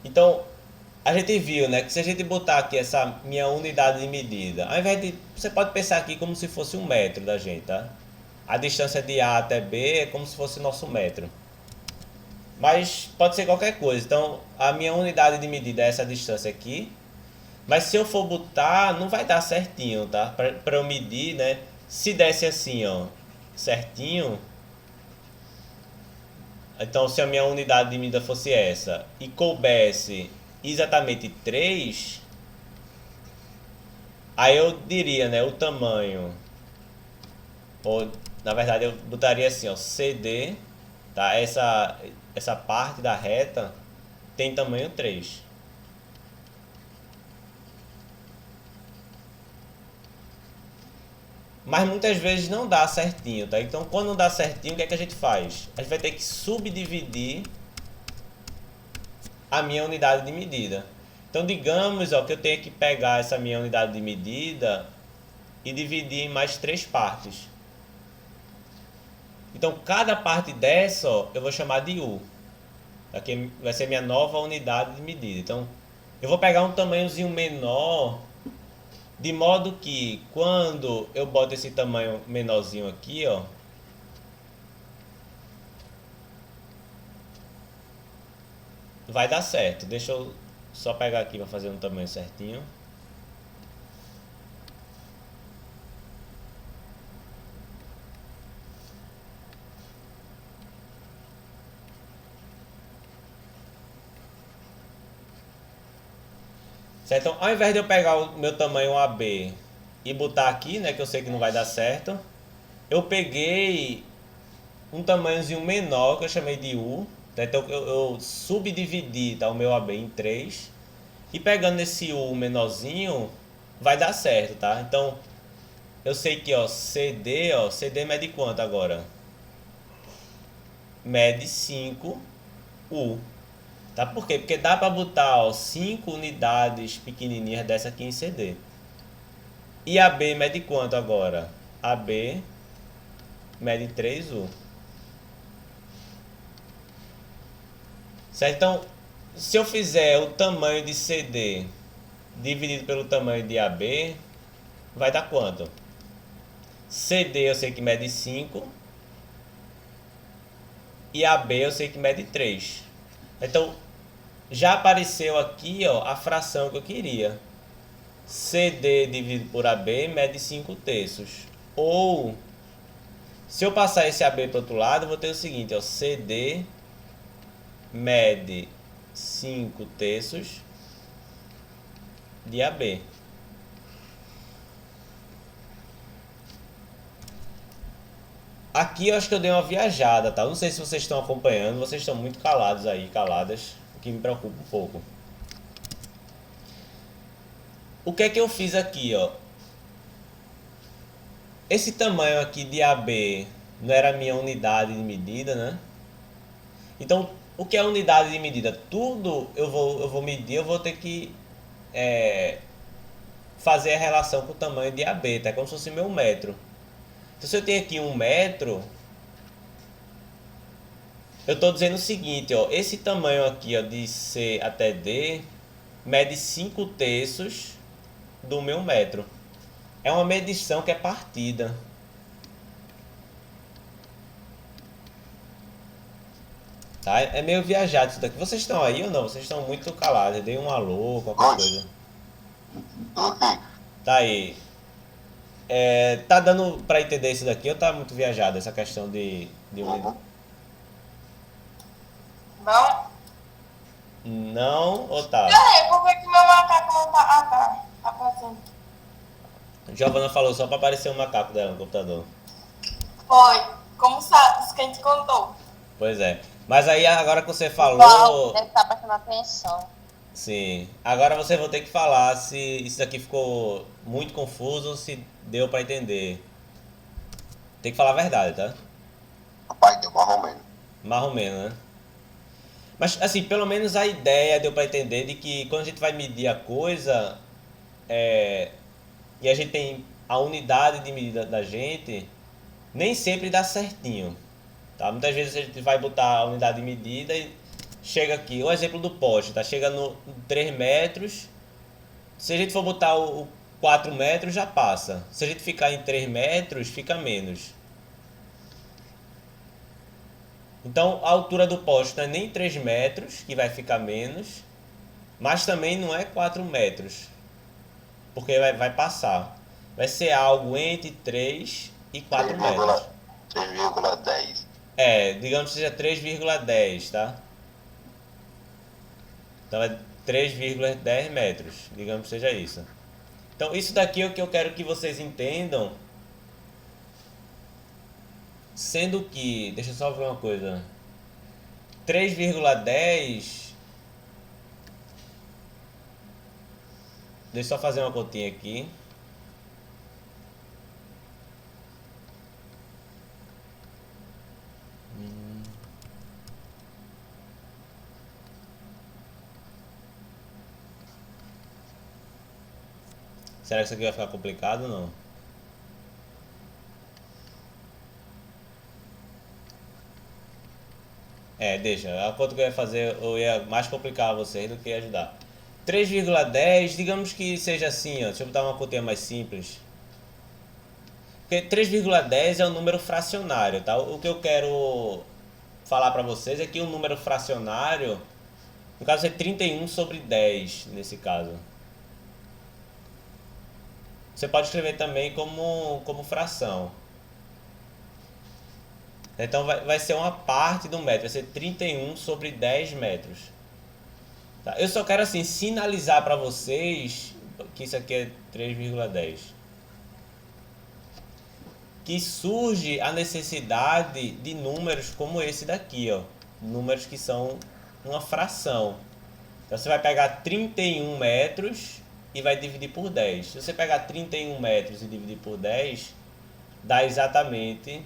Então, a gente viu, né, que se a gente botar aqui essa minha unidade de medida, ao invés de... Você pode pensar aqui como se fosse um metro da gente, tá? A distância de A até B é como se fosse nosso metro. Mas pode ser qualquer coisa. Então, a minha unidade de medida é essa distância aqui. Mas se eu for botar, não vai dar certinho, tá? Para eu medir, né? Se desse assim, ó, certinho... Então, se a minha unidade de medida fosse essa e coubesse exatamente 3, aí eu diria, né, o tamanho, ou na verdade eu botaria assim, ó, CD, tá? Essa parte da reta tem tamanho 3. Mas muitas vezes não dá certinho, tá? Então, quando não dá certinho, o que é que a gente faz? A gente vai ter que subdividir a minha unidade de medida. Então, digamos, ó, que eu tenho que pegar essa minha unidade de medida e dividir em mais 3 partes. Então, cada parte dessa, ó, eu vou chamar de U. Aqui vai ser minha nova unidade de medida. Então, eu vou pegar um tamanhozinho menor... De modo que quando eu boto esse tamanho menorzinho aqui, ó, vai dar certo. Deixa eu só pegar aqui para fazer um tamanho certinho. Certo? Então, ao invés de eu pegar o meu tamanho AB e botar aqui, né, que eu sei que não vai dar certo, eu peguei um tamanhozinho menor, que eu chamei de U. Tá? Então, eu subdividi, tá, o meu AB em 3. E pegando esse U menorzinho, vai dar certo, tá? Então, eu sei que, ó, CD mede quanto agora? Mede 5 U. Tá? Por quê? Porque dá para botar 5 unidades pequenininhas dessa aqui em CD. E a B mede quanto agora? A B mede 3U. Certo? Então, se eu fizer o tamanho de CD dividido pelo tamanho de AB, vai dar quanto? CD eu sei que mede 5. E AB eu sei que mede 3. Então, já apareceu aqui, ó, a fração que eu queria. CD dividido por AB mede 5/3. Ou, se eu passar esse AB para o outro lado, eu vou ter o seguinte, ó, CD mede 5/3 de AB. Aqui eu acho que eu dei uma viajada, tá? Não sei se vocês estão acompanhando, vocês estão muito calados aí, caladas, o que me preocupa um pouco. O que é que eu fiz aqui, ó? Esse tamanho aqui de AB não era a minha unidade de medida, né? Então, o que é unidade de medida? Tudo eu vou medir, eu vou ter que fazer a relação com o tamanho de AB, tá? Como se fosse meu metro. Então, se eu tenho aqui 1 metro, eu estou dizendo o seguinte, ó, esse tamanho aqui, ó, de C até D mede 5/3 do meu metro. É uma medição que é partida. Tá? É meio viajado isso daqui. Vocês estão aí ou não? Vocês estão muito calados. Eu dei um alô, qualquer coisa. Tá aí. Tá dando pra entender isso daqui ou tá muito viajado essa questão de unidade? Não? Não ou tá? Peraí, por que meu macaco não tá... Ah, tá. Tá fazendo. Giovana falou só pra aparecer um macaco dela no computador. Foi. Como sabe? Isso que a gente contou. Pois é. Mas aí agora que você Igual, falou, deve estar prestando atenção. sim. Agora você vai ter que falar se isso daqui ficou muito confuso ou se deu pra entender. Tem que falar a verdade, tá? Rapaz, deu mais ou menos. Mais ou menos, né? Mas assim, pelo menos a ideia deu pra entender de que quando a gente vai medir a coisa, e a gente tem a unidade de medida da gente, nem sempre dá certinho. Tá? Muitas vezes a gente vai botar a unidade de medida e chega aqui, o exemplo do poste, tá? Chega no 3 metros, se a gente for botar o 4 metros já passa. Se a gente ficar em 3 metros, fica menos. Então a altura do poste não é nem 3 metros, que vai ficar menos, mas também não é 4 metros, porque vai passar. Vai ser algo entre 3 e 4 metros. 3,10. Digamos que seja 3,10, tá? Então é 3,10 metros, digamos que seja isso. Então isso daqui é o que eu quero que vocês entendam. Sendo que, deixa eu só ver uma coisa. 3,10. Deixa eu só fazer uma continha aqui. Será que isso aqui vai ficar complicado ou não? Deixa. A conta que eu ia fazer, eu ia mais complicar vocês do que ajudar. 3,10, digamos que seja assim, ó. Deixa eu botar uma continha mais simples. Porque 3,10 é um número fracionário, tá? O que eu quero falar pra vocês é que o número fracionário, no caso é 31 sobre 10, nesse caso. Você pode escrever também como fração. Então vai ser uma parte do metro, vai ser 31 sobre 10 metros. Tá? Eu só quero assim sinalizar para vocês que isso aqui é 3,10. Que surge a necessidade de números como esse daqui, ó. Números que são uma fração. Então você vai pegar 31 metros e vai dividir por 10. Se você pegar 31 metros e dividir por 10, dá exatamente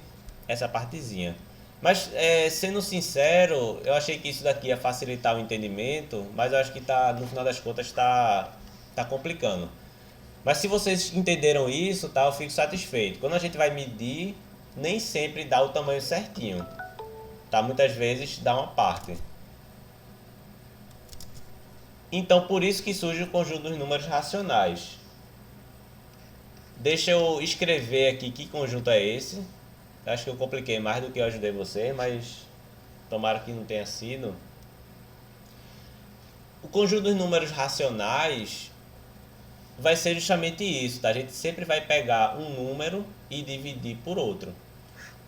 essa partezinha. Mas sendo sincero, eu achei que isso daqui ia facilitar o entendimento, mas eu acho que no final das contas está complicando. Mas se vocês entenderam isso, tá, eu fico satisfeito. Quando a gente vai medir, nem sempre dá o tamanho certinho. Tá? Muitas vezes dá uma parte. Então por isso que surge o conjunto dos números racionais. Deixa eu escrever aqui que conjunto é esse. Acho que eu compliquei mais do que eu ajudei você, mas tomara que não tenha sido. O conjunto dos números racionais vai ser justamente isso, tá? A gente sempre vai pegar um número e dividir por outro.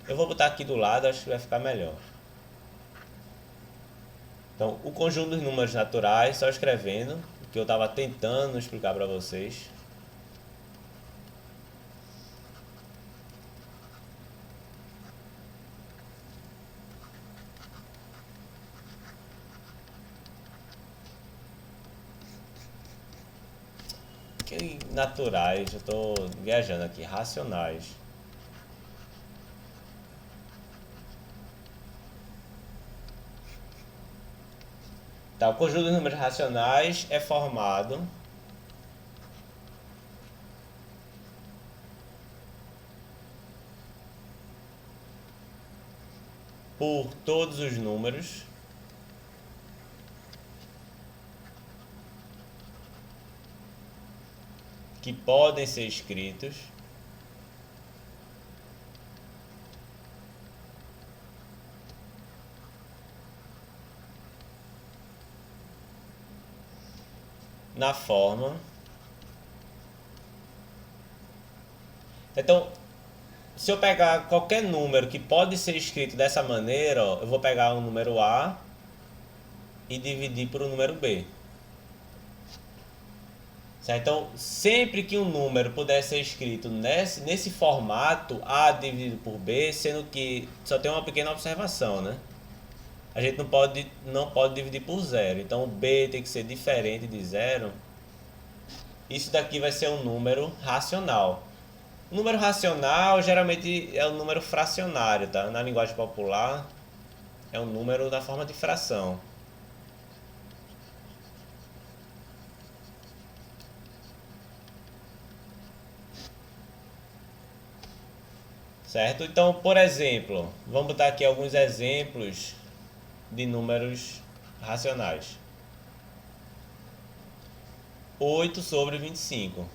Eu vou botar aqui do lado, acho que vai ficar melhor. Então, o conjunto dos números naturais, só escrevendo, o que eu estava tentando explicar para vocês. Naturais, eu estou viajando aqui, racionais. Tá, o conjunto dos números racionais é formado por todos os números que podem ser escritos na forma. Então, se eu pegar qualquer número que pode ser escrito dessa maneira, ó, eu vou pegar o número A e dividir por o número B. Certo? Então, sempre que um número puder ser escrito nesse formato, A dividido por B, sendo que só tem uma pequena observação, né? a gente não pode dividir por zero. Então o b tem que ser diferente de zero. Isso daqui vai ser um número racional. O número racional geralmente é o número fracionário, tá? Na linguagem popular é um número na forma de fração. Certo? Então, por exemplo, vamos botar aqui alguns exemplos de números racionais. 8 sobre 25.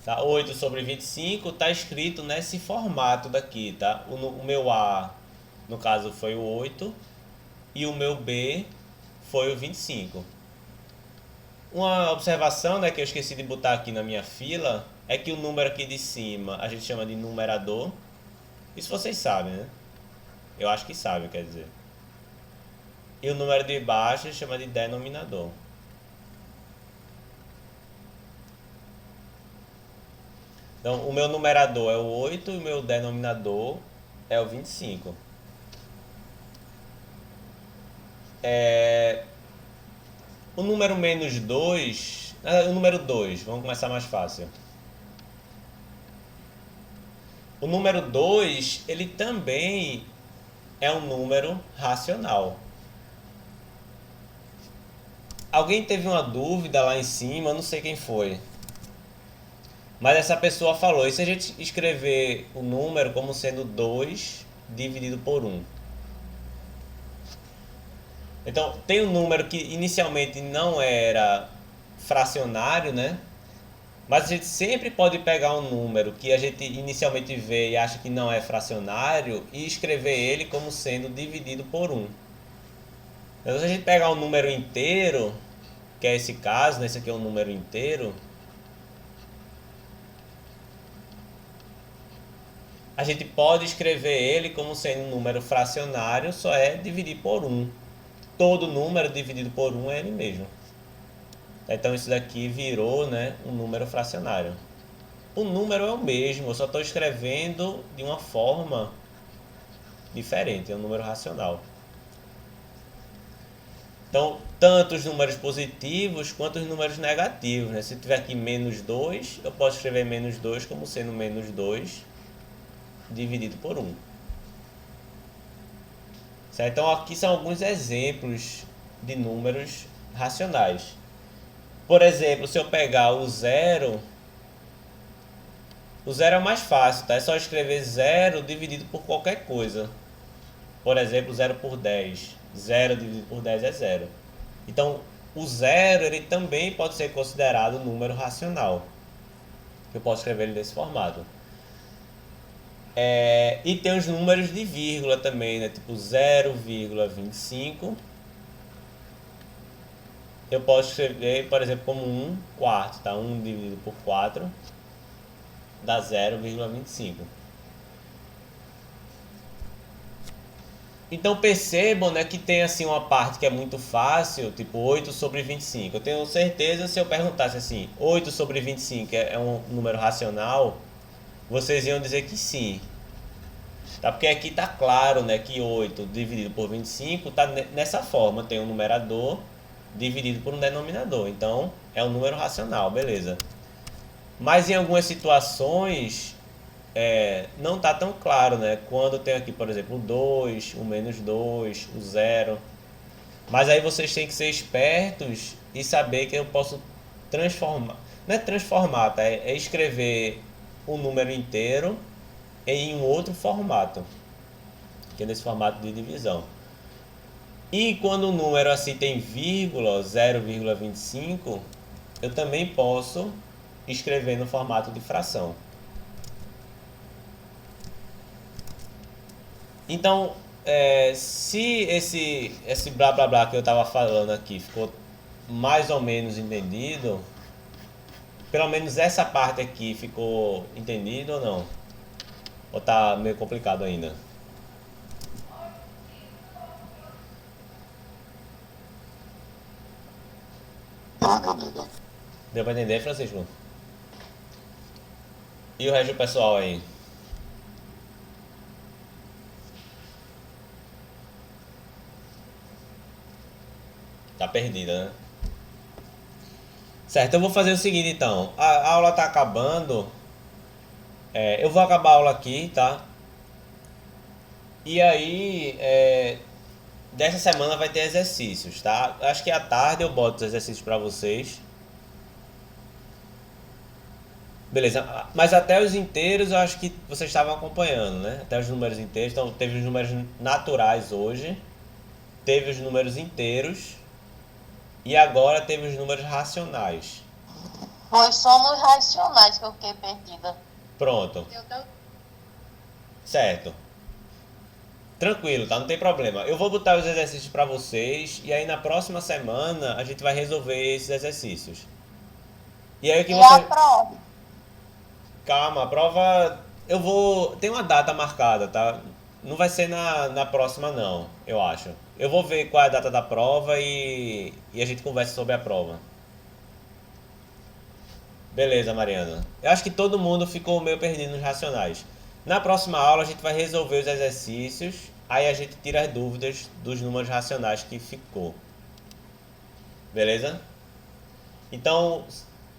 Tá? 8 sobre 25 está escrito nesse formato daqui, tá? O meu A, no caso, foi o 8 e o meu B foi o 25. Uma observação, né, que eu esqueci de botar aqui na minha fila é que o número aqui de cima a gente chama de numerador. Isso vocês sabem, né? Eu acho que sabem, quer dizer. E o número de baixo a gente chama de denominador. Então, o meu numerador é o 8 e o meu denominador é o 25. O número menos 2... O número 2, vamos começar mais fácil. O número 2, ele também é um número racional. Alguém teve uma dúvida lá em cima, eu não sei quem foi. Mas essa pessoa falou, e se a gente escrever o número como sendo 2 dividido por 1? Então, tem um número que inicialmente não era fracionário, né? Mas a gente sempre pode pegar um número que a gente inicialmente vê e acha que não é fracionário e escrever ele como sendo dividido por 1. Então, se a gente pegar um número inteiro, que é esse caso, né? Esse aqui é um número inteiro, a gente pode escrever ele como sendo um número fracionário, só é dividir por 1. Todo número dividido por 1 é ele mesmo. Então isso daqui virou, né, um número fracionário. O número é o mesmo, eu só estou escrevendo de uma forma diferente, é um número racional. Então, tanto os números positivos quanto os números negativos, né? Se tiver aqui menos 2, eu posso escrever menos 2 como sendo menos 2 dividido por 1. Certo? Então aqui são alguns exemplos de números racionais. Por exemplo, se eu pegar o zero é o mais fácil, tá? É só escrever 0 dividido por qualquer coisa. Por exemplo, 0 por 10. 0 dividido por 10 é 0. Então, o 0 ele também pode ser considerado um número racional. Eu posso escrever ele desse formato. E tem os números de vírgula também, né? Tipo 0,25. Eu posso escrever, por exemplo, como 1 quarto, tá? 1 dividido por 4 dá 0,25. Então percebam, né, que tem assim uma parte que é muito fácil, tipo 8 sobre 25. Eu tenho certeza, se eu perguntasse assim, 8 sobre 25 é um número racional, vocês iam dizer que sim. Tá? Porque aqui tá claro, né, que 8 dividido por 25 tá nessa forma, tem um numerador dividido por um denominador. Então é um número racional, beleza. Mas em algumas situações não está tão claro, né? Quando tem aqui, por exemplo, o 2, o menos 2, o 0. Mas aí vocês têm que ser espertos e saber que eu posso transformar. Não é transformar, tá? É escrever o número inteiro em um outro formato, que é nesse formato de divisão. E quando o número assim tem vírgula, 0,25, eu também posso escrever no formato de fração. Então, se esse blá blá blá que eu estava falando aqui ficou mais ou menos entendido, pelo menos essa parte aqui ficou entendido ou não? Ou tá meio complicado ainda? Deu para entender, Francisco? E o resto do pessoal aí? Tá perdida, né? Certo, eu vou fazer o seguinte então. A aula tá acabando. Eu vou acabar a aula aqui, tá? E aí, dessa semana vai ter exercícios, tá? Acho que à tarde eu boto os exercícios pra vocês. Beleza, mas até os inteiros eu acho que vocês estavam acompanhando, né? Até os números inteiros. Então teve os números naturais hoje, teve os números inteiros e agora teve os números racionais. Foi só nos racionais que eu fiquei perdida. Pronto. Certo. Tranquilo, tá? Não tem problema. Eu vou botar os exercícios pra vocês e aí na próxima semana a gente vai resolver esses exercícios. E aí o que E a você... prova? Calma, a prova tem uma data marcada, tá? Não vai ser na próxima não, eu acho. Eu vou ver qual é a data da prova e a gente conversa sobre a prova. Beleza, Mariana. Eu acho que todo mundo ficou meio perdido nos racionais. Na próxima aula a gente vai resolver os exercícios, aí a gente tira as dúvidas dos números racionais que ficou. Beleza? Então,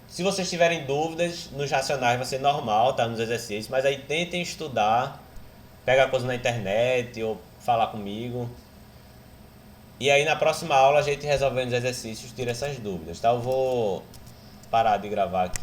se vocês tiverem dúvidas nos racionais vai ser normal, tá? Nos exercícios, mas aí tentem estudar, pegar coisa na internet ou falar comigo. E aí na próxima aula a gente resolvendo os exercícios tira essas dúvidas, tá? Eu vou parar de gravar aqui.